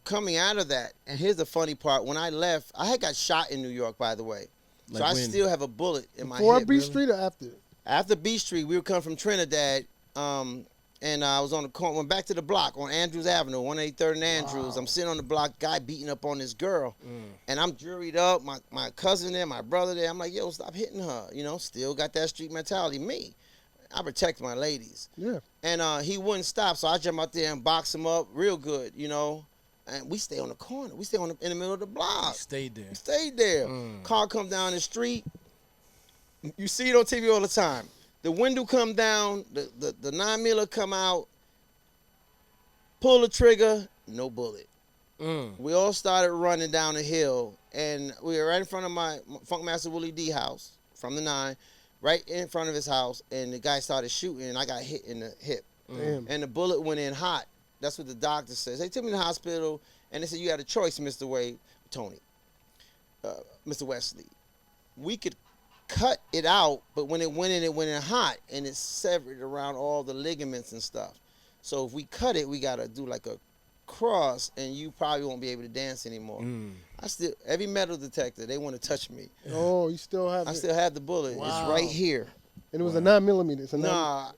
Coming out of that, and here's the funny part. When I left, I had got shot in New York, by the way. Like so I when? still have a bullet in my Before hip. B Street or after? After B Street, we would come from Trinidad, and and I was on the corner, went back to the block on Andrews Avenue, 183rd and Andrews. Wow. I'm sitting on the block, guy beating up on this girl. And I'm juried up, my cousin there, my brother there. I'm like, yo, stop hitting her. You know, still got that street mentality. Me, I protect my ladies. Yeah. And he wouldn't stop, so I jump out there and box him up real good, you know. And we stay on the corner. We stay in the middle of the block. Stayed there. Stayed there. Car come down the street. You see it on TV all the time. The window come down, the 9mm come out, pull the trigger, no bullet. We all started running down the hill, and we were right in front of my Funkmaster Willie D house from the 9, right in front of his house, and the guy started shooting, and I got hit in the hip. Damn. And the bullet went in hot. That's what the doctor says. They took me to the hospital, and they said, you had a choice, Mr. Mr. Wesley. We could cut it out, but when it went in hot, and it severed around all the ligaments and stuff. So if we cut it, we got to do like a cross, and you probably won't be able to dance anymore. Every metal detector, they want to touch me. Oh, you still have I it. still have the bullet. Wow. It's right here. And it was a 9mm. It's a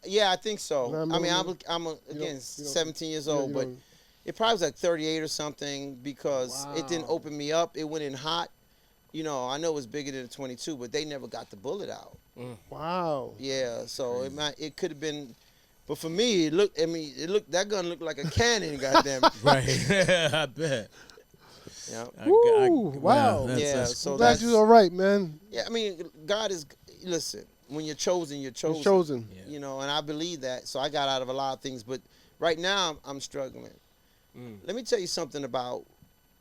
Yeah, I think so. 9mm? I mean, again, 17 years old, you but don't- it probably was like 38 or something because it didn't Wow. open me up. It went in hot. You know, I know it was bigger than a 22, but they never got the bullet out. Wow. Yeah, so it could have been, but for me, that gun looked like a cannon. Goddamn it. Right. I bet. Yeah. Woo, wow. Yeah, so Glad that's you're all right, man. Yeah, I mean, God is. Listen, when you're chosen, you're chosen. You're chosen. Yeah. You know, and I believe that. So I got out of a lot of things, but right now I'm struggling. Let me tell you something about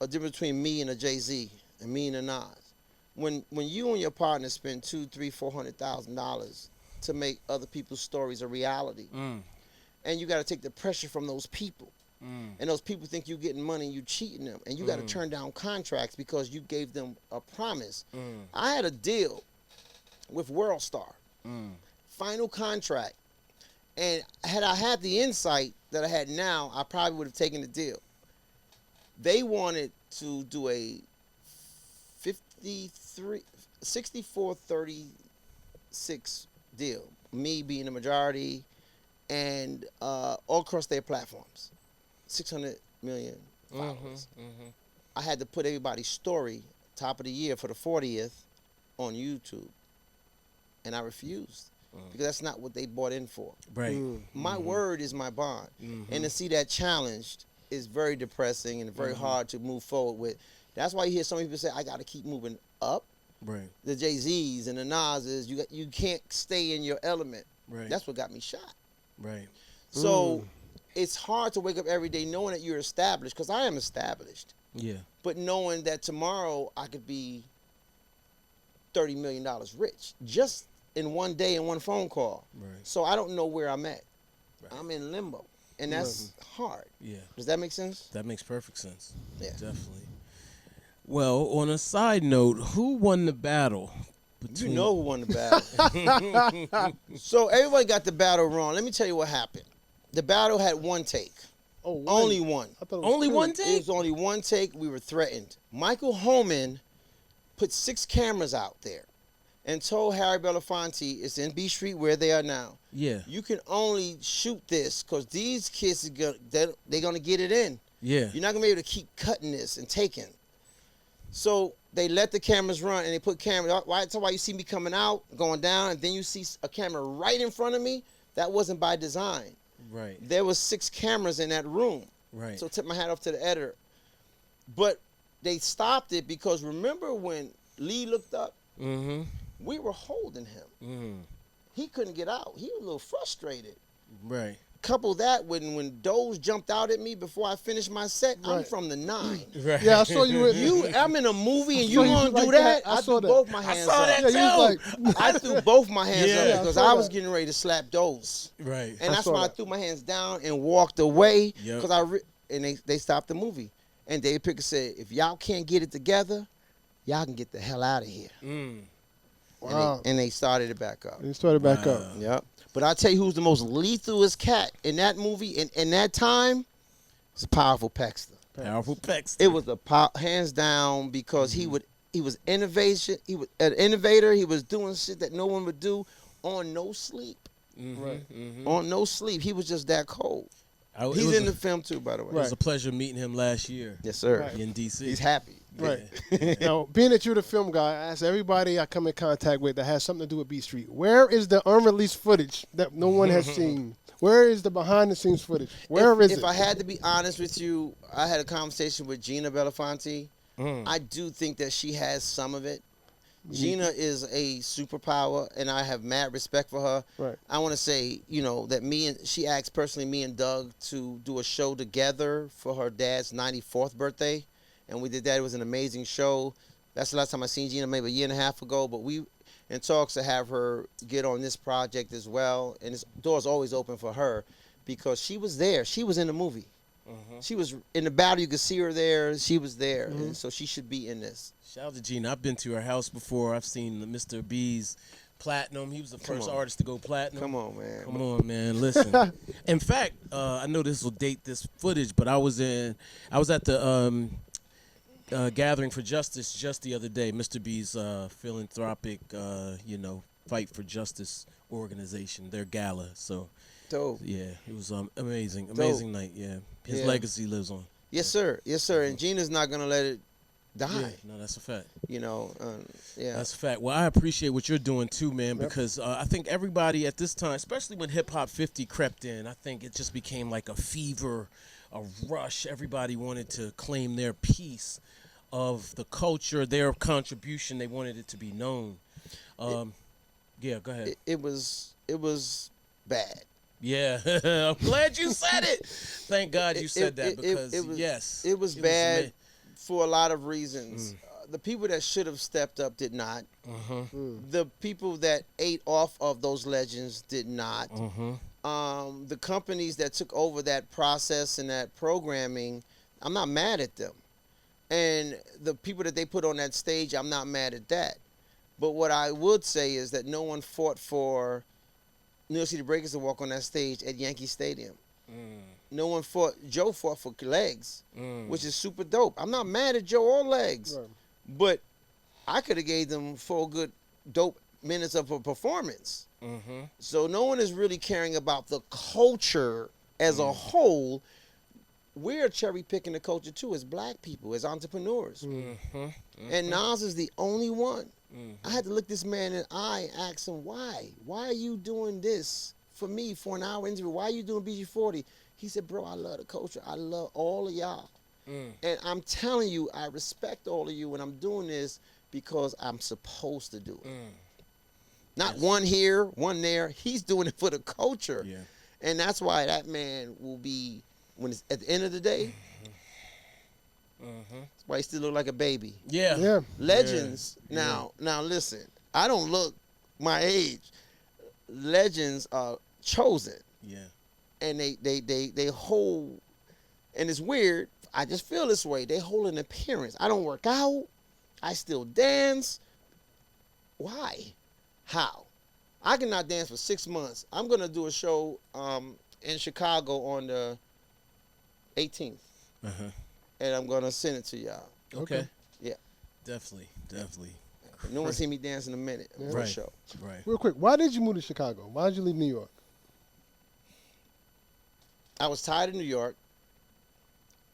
a difference between me and a Jay-Z and me and a Nas. When you and your partner spend $200,000-$400,000 to make other people's stories a reality, and you got to take the pressure from those people, and those people think you're getting money and you cheating them, and you got to turn down contracts because you gave them a promise. I had a deal with WorldStar, final contract, and had I had the insight that I had now, I probably would have taken the deal. They wanted to do a 64-36 deal, me being the majority, and all across their platforms, 600 million followers. I had to put everybody's story, top of the year for the 40th, on YouTube, and I refused because that's not what they bought in for. Right. My word is my bond, and to see that challenged is very depressing and very hard to move forward with. That's why you hear some people say, I got to keep moving up. Right. The Jay-Z's and the Nas's, you can't stay in your element. Right. That's what got me shot. Right. So it's hard to wake up every day knowing that you're established, because I am established, Yeah. but knowing that tomorrow I could be $30 million rich just in one day and one phone call. Right. So I don't know where I'm at. Right. I'm in limbo, and that's hard. Yeah. Does that make sense? That makes perfect sense. Yeah. Definitely. Well, on a side note, who won the battle? You know who won the battle. So everybody got the battle wrong. Let me tell you what happened. The battle had one take. Oh, wait. Only one. I thought it was Only two. one It take? was only one take. We were threatened. Michael Holman put 6 cameras out there and told Harry Belafonte, it's in B Street where they are now. Yeah. You can only shoot this because these kids, they're going to get it in. Yeah. You're not going to be able to keep cutting this and taking. So they let the cameras run, and they put cameras. That's why you see me coming out, going down, and then you see a camera right in front of me. That wasn't by design. Right. There was 6 cameras in that room. Right. So tip my hat off to the editor. But they stopped it because remember when Lee looked up, we were holding him. He couldn't get out. He was a little frustrated. Right. Couple that when Doze jumped out at me before I finished my set, I'm Right. from the 9. Right. Yeah, I saw you. I'm in a movie and I you saw you gonna like do that? that. I I saw threw that. both my hands saw up. that. Yeah, you was like, I threw both my hands Yeah. up Yeah, I because saw I was that. getting ready to slap Doze. Right. And I that's saw why I that. threw my hands down and walked away Yep. because they stopped the movie. And Dave Picker said, if y'all can't get it together, y'all can get the hell out of here. wow. And they started it back up. And it started back up. Yep. But I'll tell you who's the most lethalest cat in that movie in that time. It's Powerful Paxton. Powerful Pex. It was hands down because he was innovation. He was an innovator. He was doing shit that no one would do on no sleep. on no sleep. He was just that cold. He's in the film too, by the way. It was a pleasure meeting him last year. Yes, sir. Right. In D.C. He's happy. Right. Now, being that you're the film guy, I ask everybody I come in contact with that has something to do with Beat Street, where is the unreleased footage that no one has seen? Where is the behind-the-scenes footage? Where is it? If I had to be honest with you, I had a conversation with Gina Belafonte. I do think that she has some of it. Gina is a superpower, and I have mad respect for her. Right. I want to say, that she asked personally me and Doug to do a show together for her dad's 94th birthday, and we did that. It was an amazing show. That's the last time I seen Gina, maybe a year and a half ago, but we in talks to have her get on this project as well, and this door's always open for her because she was there. She was in the movie. She was in the battle. You could see her there. She was there, and so she should be in this. Shout out to Gina. I've been to her house before. I've seen Mr. B's platinum. He was the first artist to go platinum. Come on, man. Come on, man. Listen. In fact, I know this will date this footage, but I was at the Gathering for Justice just the other day. Mr. B's philanthropic, Fight for Justice organization, their gala. So, dope. Yeah, it was amazing night. Yeah, his Yeah. legacy lives on. Yes, sir. Yes, sir. And Gina's not gonna let it die. Yeah, no, that's a fact. Yeah. That's a fact. Well, I appreciate what you're doing too, man, because I think everybody at this time, especially when Hip Hop 50 crept in, I think it just became like a fever, a rush. Everybody wanted to claim their piece of the culture, their contribution. They wanted it to be known. Yeah, go ahead. It was bad. Yeah, I'm glad you said it. Thank God you said that because it was bad for a lot of reasons. The people that should have stepped up did not. The people that ate off of those legends did not. The companies that took over that process and that programming, I'm not mad at them. And the people that they put on that stage, I'm not mad at that. But what I would say is that no one fought for New York City Breakers to walk on that stage at Yankee Stadium. No one fought. Joe fought for Legs, which is super dope. I'm not mad at Joe or Legs, but I could have gave them 4 good, dope minutes of a performance. So no one is really caring about the culture as a whole. We're cherry picking the culture too as black people, as entrepreneurs. And Nas is the only one. I had to look this man in the eye and ask him, why? Why are you doing this for me for an hour interview? Why are you doing BG40? He said, bro, I love the culture. I love all of y'all. And I'm telling you, I respect all of you, and I'm doing this because I'm supposed to do it. Not one here, one there. He's doing it for the culture. And that's why that man will be, when it's at the end of the day, that's why he still look like a baby. Yeah. Legends. Now listen, I don't look my age. Legends are chosen. And they hold, and it's weird, I just feel this way. They hold an appearance. I don't work out. I still dance. Why? How? I cannot dance for 6 months. I'm gonna do a show in Chicago on the 18th. And I'm gonna send it to y'all. Okay. Yeah. Definitely. No one seen me dance in a minute for a show. Right. Real quick, why did you move to Chicago? Why did you leave New York? I was tired of New York.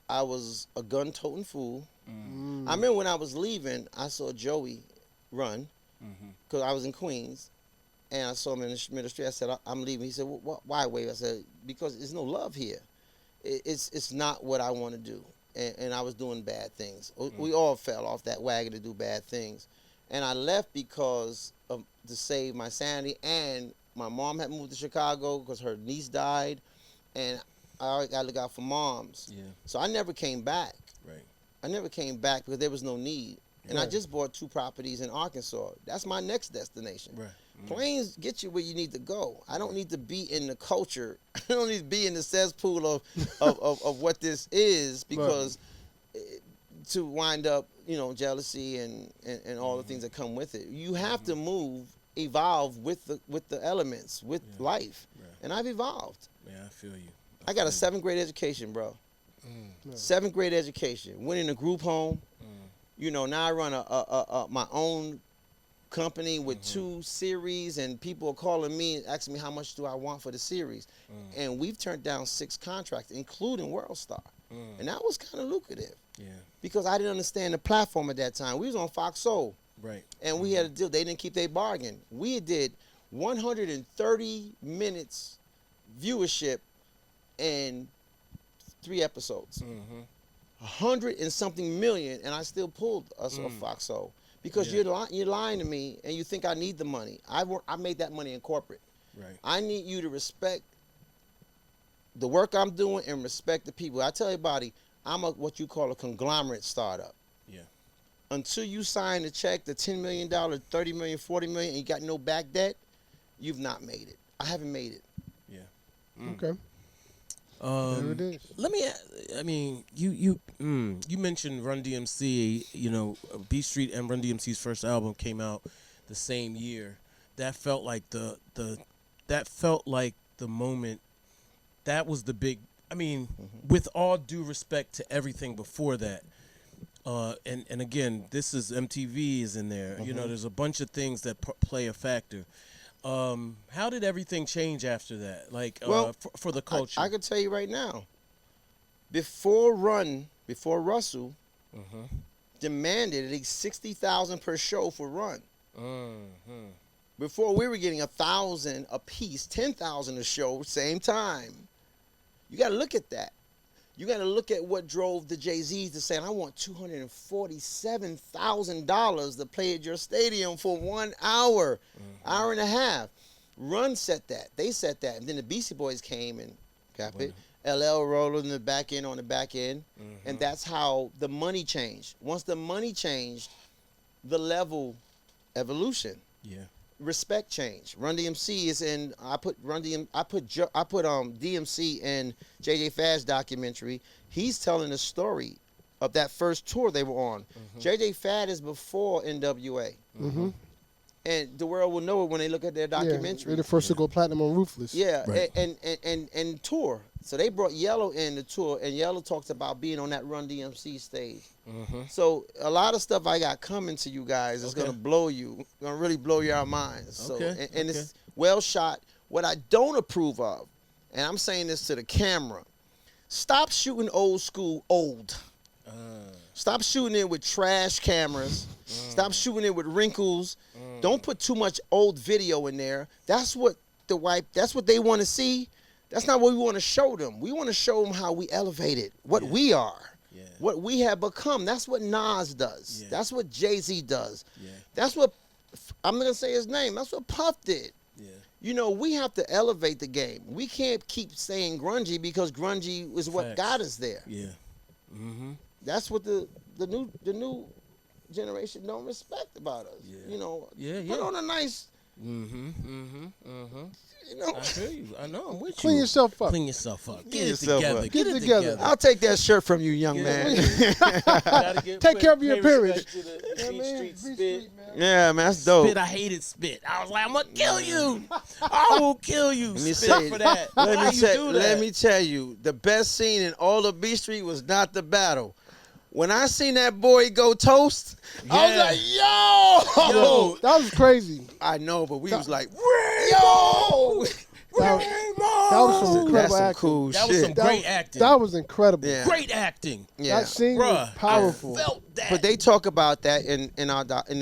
I was a gun-toting fool. I remember when I was leaving, I saw Joey run because I was in Queens, and I saw him in the middle of the street. I said, I'm leaving. He said, well, why wait? I said, because there's no love here. It's not what I want to do. And I was doing bad things. We all fell off that wagon to do bad things. And I left because to save my sanity. And my mom had moved to Chicago because her niece died. And I always got to look out for moms. So I never came back. I never came back because there was no need. And I just bought 2 properties in Arkansas. That's my next destination. Planes get you where you need to go. I don't need to be in the culture. I don't need to be in the cesspool of what this is, because to wind up, jealousy and all the things that come with it. You have to move, evolve with the elements, with life. And I've evolved. Yeah, I feel you. I got a 7th grade education, bro. 7th grade education. Went in a group home. Now I run my own company with 2 series, and people are calling me and asking me how much do I want for the series. And we've turned down 6 contracts, including World Star. And that was kind of lucrative. Yeah. Because I didn't understand the platform at that time. We was on Fox Soul. Right. And we had a deal. They didn't keep their bargain. We did 130 minutes viewership in 3 episodes. 100 and something million, and I still pulled us off Fox Soul. Because you're lying to me, and you think I need the money. I made that money in corporate. Right. I need you to respect the work I'm doing and respect the people. I tell everybody, I'm what you call a conglomerate startup. Yeah. Until you sign the check, the $10 million, $30 million, $40 million, and you got no back debt, you've not made it. I haven't made it. Yeah. Okay. There it is. Let me. I mean, you mentioned Run DMC. You know, B Street and Run DMC's first album came out the same year. That felt like the moment. That was the big. I mean, with all due respect to everything before that, and again, this is MTV is in there. You know, there's a bunch of things that play a factor. How did everything change after that? Like, Well, for the culture. I can tell you right now, before Russell demanded at least $60,000 per show for Run. Before we were getting $1,000 a piece, $10,000 a show, same time. You got to look at that. You got to look at what drove the Jay-Z's to say, I want $247,000 to play at your stadium for 1 hour, hour and a half. Run set that. They set that. And then the Beastie Boys came and got it. LL rolling the back end on the back end. And that's how the money changed. Once the money changed, the level evolution. Yeah. Respect change. Run DMC is in. I put DMC in JJ Fad's documentary. He's telling the story of that first tour they were on. JJ Fad is before NWA, and the world will know it when they look at their documentary. Yeah, they're the first to go platinum on Ruthless. Yeah, Right. and tour. So they brought Yellow in the tour, and Yellow talks about being on that Run DMC stage. So a lot of stuff I got coming to you guys is gonna blow you, gonna really blow your minds. So and it's well shot. What I don't approve of, and I'm saying this to the camera, stop shooting old school old. Stop shooting it with trash cameras. Stop shooting it with wrinkles. Don't put too much old video in there. That's what that's what they want to see. That's not what we want to show them. We want to show them how we elevated, what we are, what we have become. That's what Nas does. That's what Jay-Z does. That's what, I'm going to say his name, that's what Puff did. You know, we have to elevate the game. We can't keep saying grungy because grungy is what got us there. That's what the new generation don't respect about us. You know, put on a nice, you know. I hear you. I know. I'm with Clean you. yourself up. Clean yourself up. Get it yourself together. up. Get Get it it together. together. I'll take that shirt from you, young man. Take care of your appearance. Street spit. Yeah, man, that's dope. Spit, I hated spit. I was like, I'm gonna kill you. I will kill you. Let me Spit say, for that. let How me you tell, do that? let me tell you, the best scene in all of B Street was not the battle. When I seen that boy go toast, I was like, yo! That was crazy. I know, but we was like, yo! That was some incredible That's some acting. cool That was shit. some great acting. That was incredible. Yeah. Great acting. Yeah. That scene was Bruh, powerful. I felt that. But they talk about that in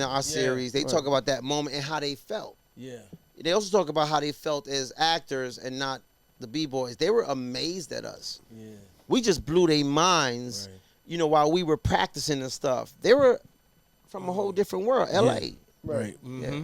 our series. They talk about that moment and how they felt. Yeah. They also talk about how they felt as actors and not the B-boys. They were amazed at us. Yeah. We just blew their minds, Right. you know, while we were practicing and stuff. They were from a whole different world, L.A. Right. Yeah.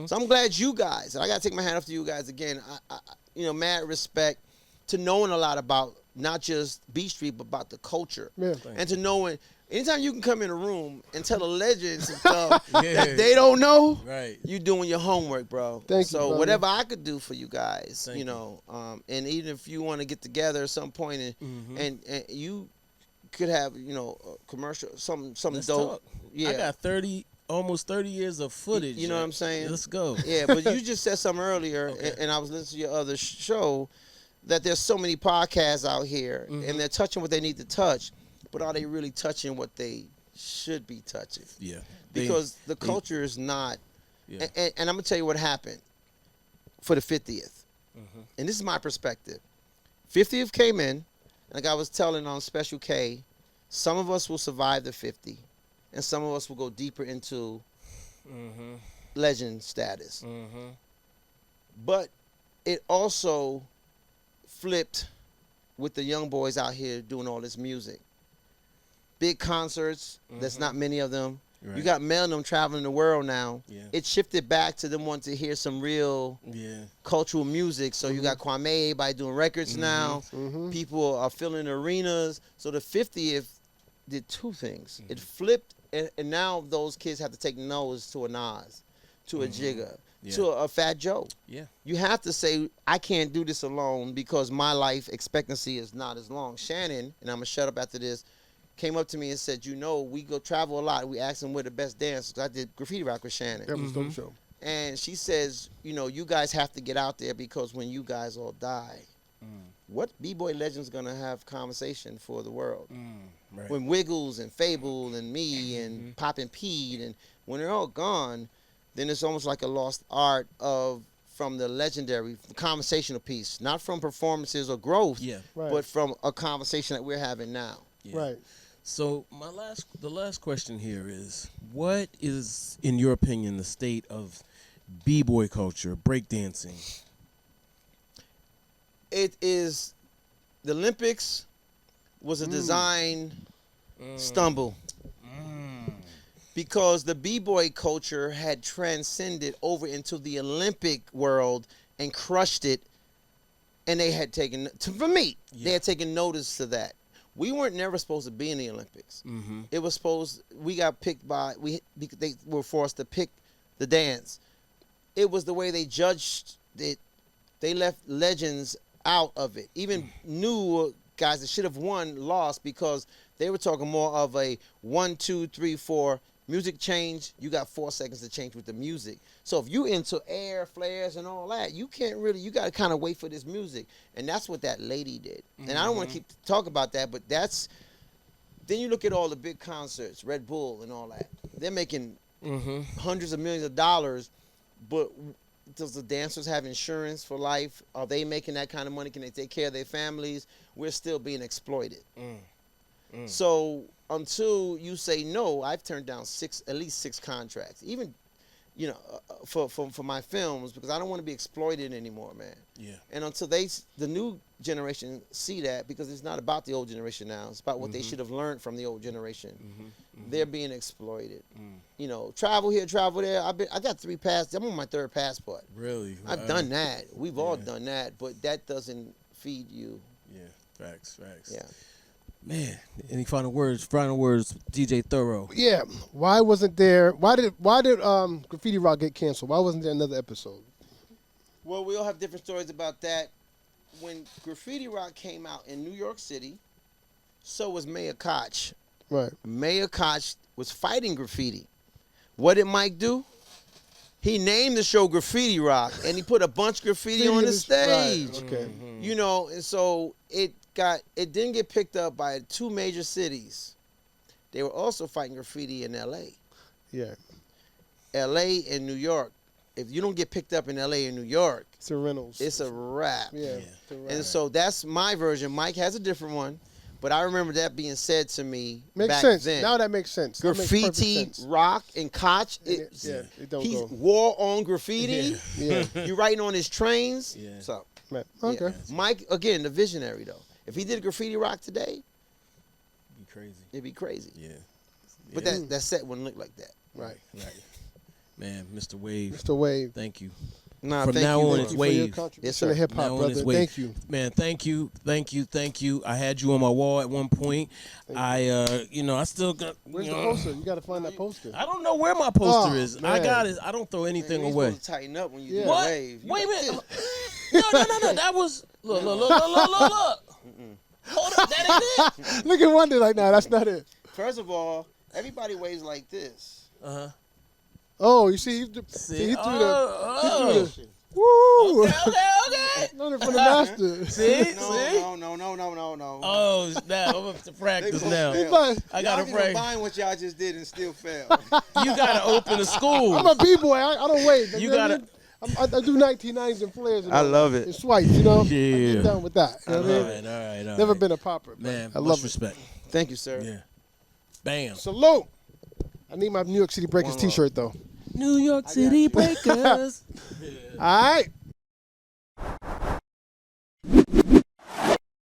So I'm glad you guys, and I got to take my hat off to you guys again. I you know, mad respect to knowing a lot about not just B Street, but about the culture. Yeah. And to knowing, anytime you can come in a room and tell the legends and stuff that they don't know, Right. you doing your homework, bro. Thank you, so brother. whatever I could do for you guys, Thank you know, and even if you want to get together at some point and you could have, you know, a commercial, something Let's dope. talk. Yeah. I got almost 30 years of footage. You know what I'm saying? Let's go. Yeah, but you just said something earlier, and I was listening to your other show, that there's so many podcasts out here, and they're touching what they need to touch, but are they really touching what they should be touching? Yeah. Because the culture is not Yeah. And I'm gonna tell you what happened for the 50th, and this is my perspective. 50th came in, like I was telling on Special K, some of us will survive the 50, and some of us will go deeper into legend status. But it also flipped with the young boys out here doing all this music. Big concerts, there's not many of them. Right. You got male and them traveling the world now. Yeah. It shifted back to them wanting to hear some real cultural music. So you got Kwame, everybody doing records now. People are filling arenas. So the 50th did two things. It flipped, and now those kids have to take no's to a Nas, to a Jigga, to a Fat Joe. Yeah. You have to say, I can't do this alone because my life expectancy is not as long. Shannon, and I'm going to shut up after this, came up to me and said, you know, we go travel a lot. We asked them where the best dancers. I did Graffiti Rock with Shannon. That was a dope show. And she says, you know, you guys have to get out there because when you guys all die, what B-boy legend's going to have conversation for the world? Right. When Wiggles and Fable and me and Poppin' Pete, and when they're all gone, then it's almost like a lost art from the legendary conversational piece, not from performances or growth, but from a conversation that we're having now. Yeah. Right. So the last question here is, what is, in your opinion, the state of b-boy culture, breakdancing? It is, the Olympics was a design stumble because the b-boy culture had transcended over into the Olympic world and crushed it, and they had taken, for me, they had taken notice to that. We weren't never supposed to be in the Olympics. It was we got picked they were forced to pick the dance. It was the way they judged it. They left legends out of it. Even new guys that should have won lost because they were talking more of a 1, 2, 3, 4 music change. You got 4 seconds to change with the music. So if you into air, flares, and all that, you can't really, you got to kind of wait for this music. And that's what that lady did. And I don't want to keep talking about that, but that's, then you look at all the big concerts, Red Bull and all that. They're making hundreds of millions of dollars, but does the dancers have insurance for life? Are they making that kind of money? Can they take care of their families? We're still being exploited. So until you say no, I've turned down at least 6 contracts, even, you know, for my films, because I don't want to be exploited anymore, man. Yeah. And until the new generation see that, because it's not about the old generation now, it's about what they should have learned from the old generation. They're being exploited. You know, travel here, travel there. I got 3 passports. I'm on my 3rd passport. Really? I've done that. We've all done that, but that doesn't feed you. Yeah. Facts. Yeah. Man, any final words? DJ Thorough. Yeah. Why wasn't there? Why did Graffiti Rock get canceled? Why wasn't there another episode? Well, we all have different stories about that. When Graffiti Rock came out in New York City, so was Mayor Koch. Right. Mayor Koch was fighting graffiti. What did Mike do? He named the show Graffiti Rock, and he put a bunch of graffiti on the stage. Right. Okay. You know, and so it didn't get picked up by 2 major cities. They were also fighting graffiti in L.A. Yeah. L.A. and New York. If you don't get picked up in L.A. and New York, it's a Reynolds. It's a wrap. Yeah. And so that's my version. Mike has a different one, but I remember that being said to me back sense. then. Now that makes sense. Graffiti, Rock, and Koch. It don't he's go. war on graffiti. Yeah. You writing on his trains. Yeah. So, right. Okay. Yeah. Mike, again, the visionary though. If he did Graffiti Rock today, it'd be crazy. Yeah. But that set wouldn't look like that. Right. Man, Mr. Wave. Mr. Wave. Thank you. Nah, From thank now you, on, man. it's Wave. Yes, sir. Hip hop, brother. Thank you. Man, thank you. I had you on my wall at one point. I still got. Where's the poster? You got to find that poster. I don't know where my poster is. Man. I got it. I don't throw anything away. You're supposed to tighten up when you do What? Wave. Wait a minute. No. That was look. Hold up, that ain't it. Look at Wonder like, nah, that's not it. First of all, everybody waves like this. Oh, you see, he threw the. Woo! Okay. Learning from the master. See? No. Oh, snap. I'm up to practice now. fail. I gotta Y'all pray. combine what y'all just did and still fail. You gotta open a school. I'm a B-boy. I don't wait. You gotta. I do 1990s and flares. And I all love that. it. And swipes, you know? I Yeah. get down with that. You know what I mean? All right. Never been a popper. Man, I much love respect. Thank you, sir. Yeah. Bam. it. Salute. I need my New York City Breakers One love. t-shirt, though. New York City Breakers. All right.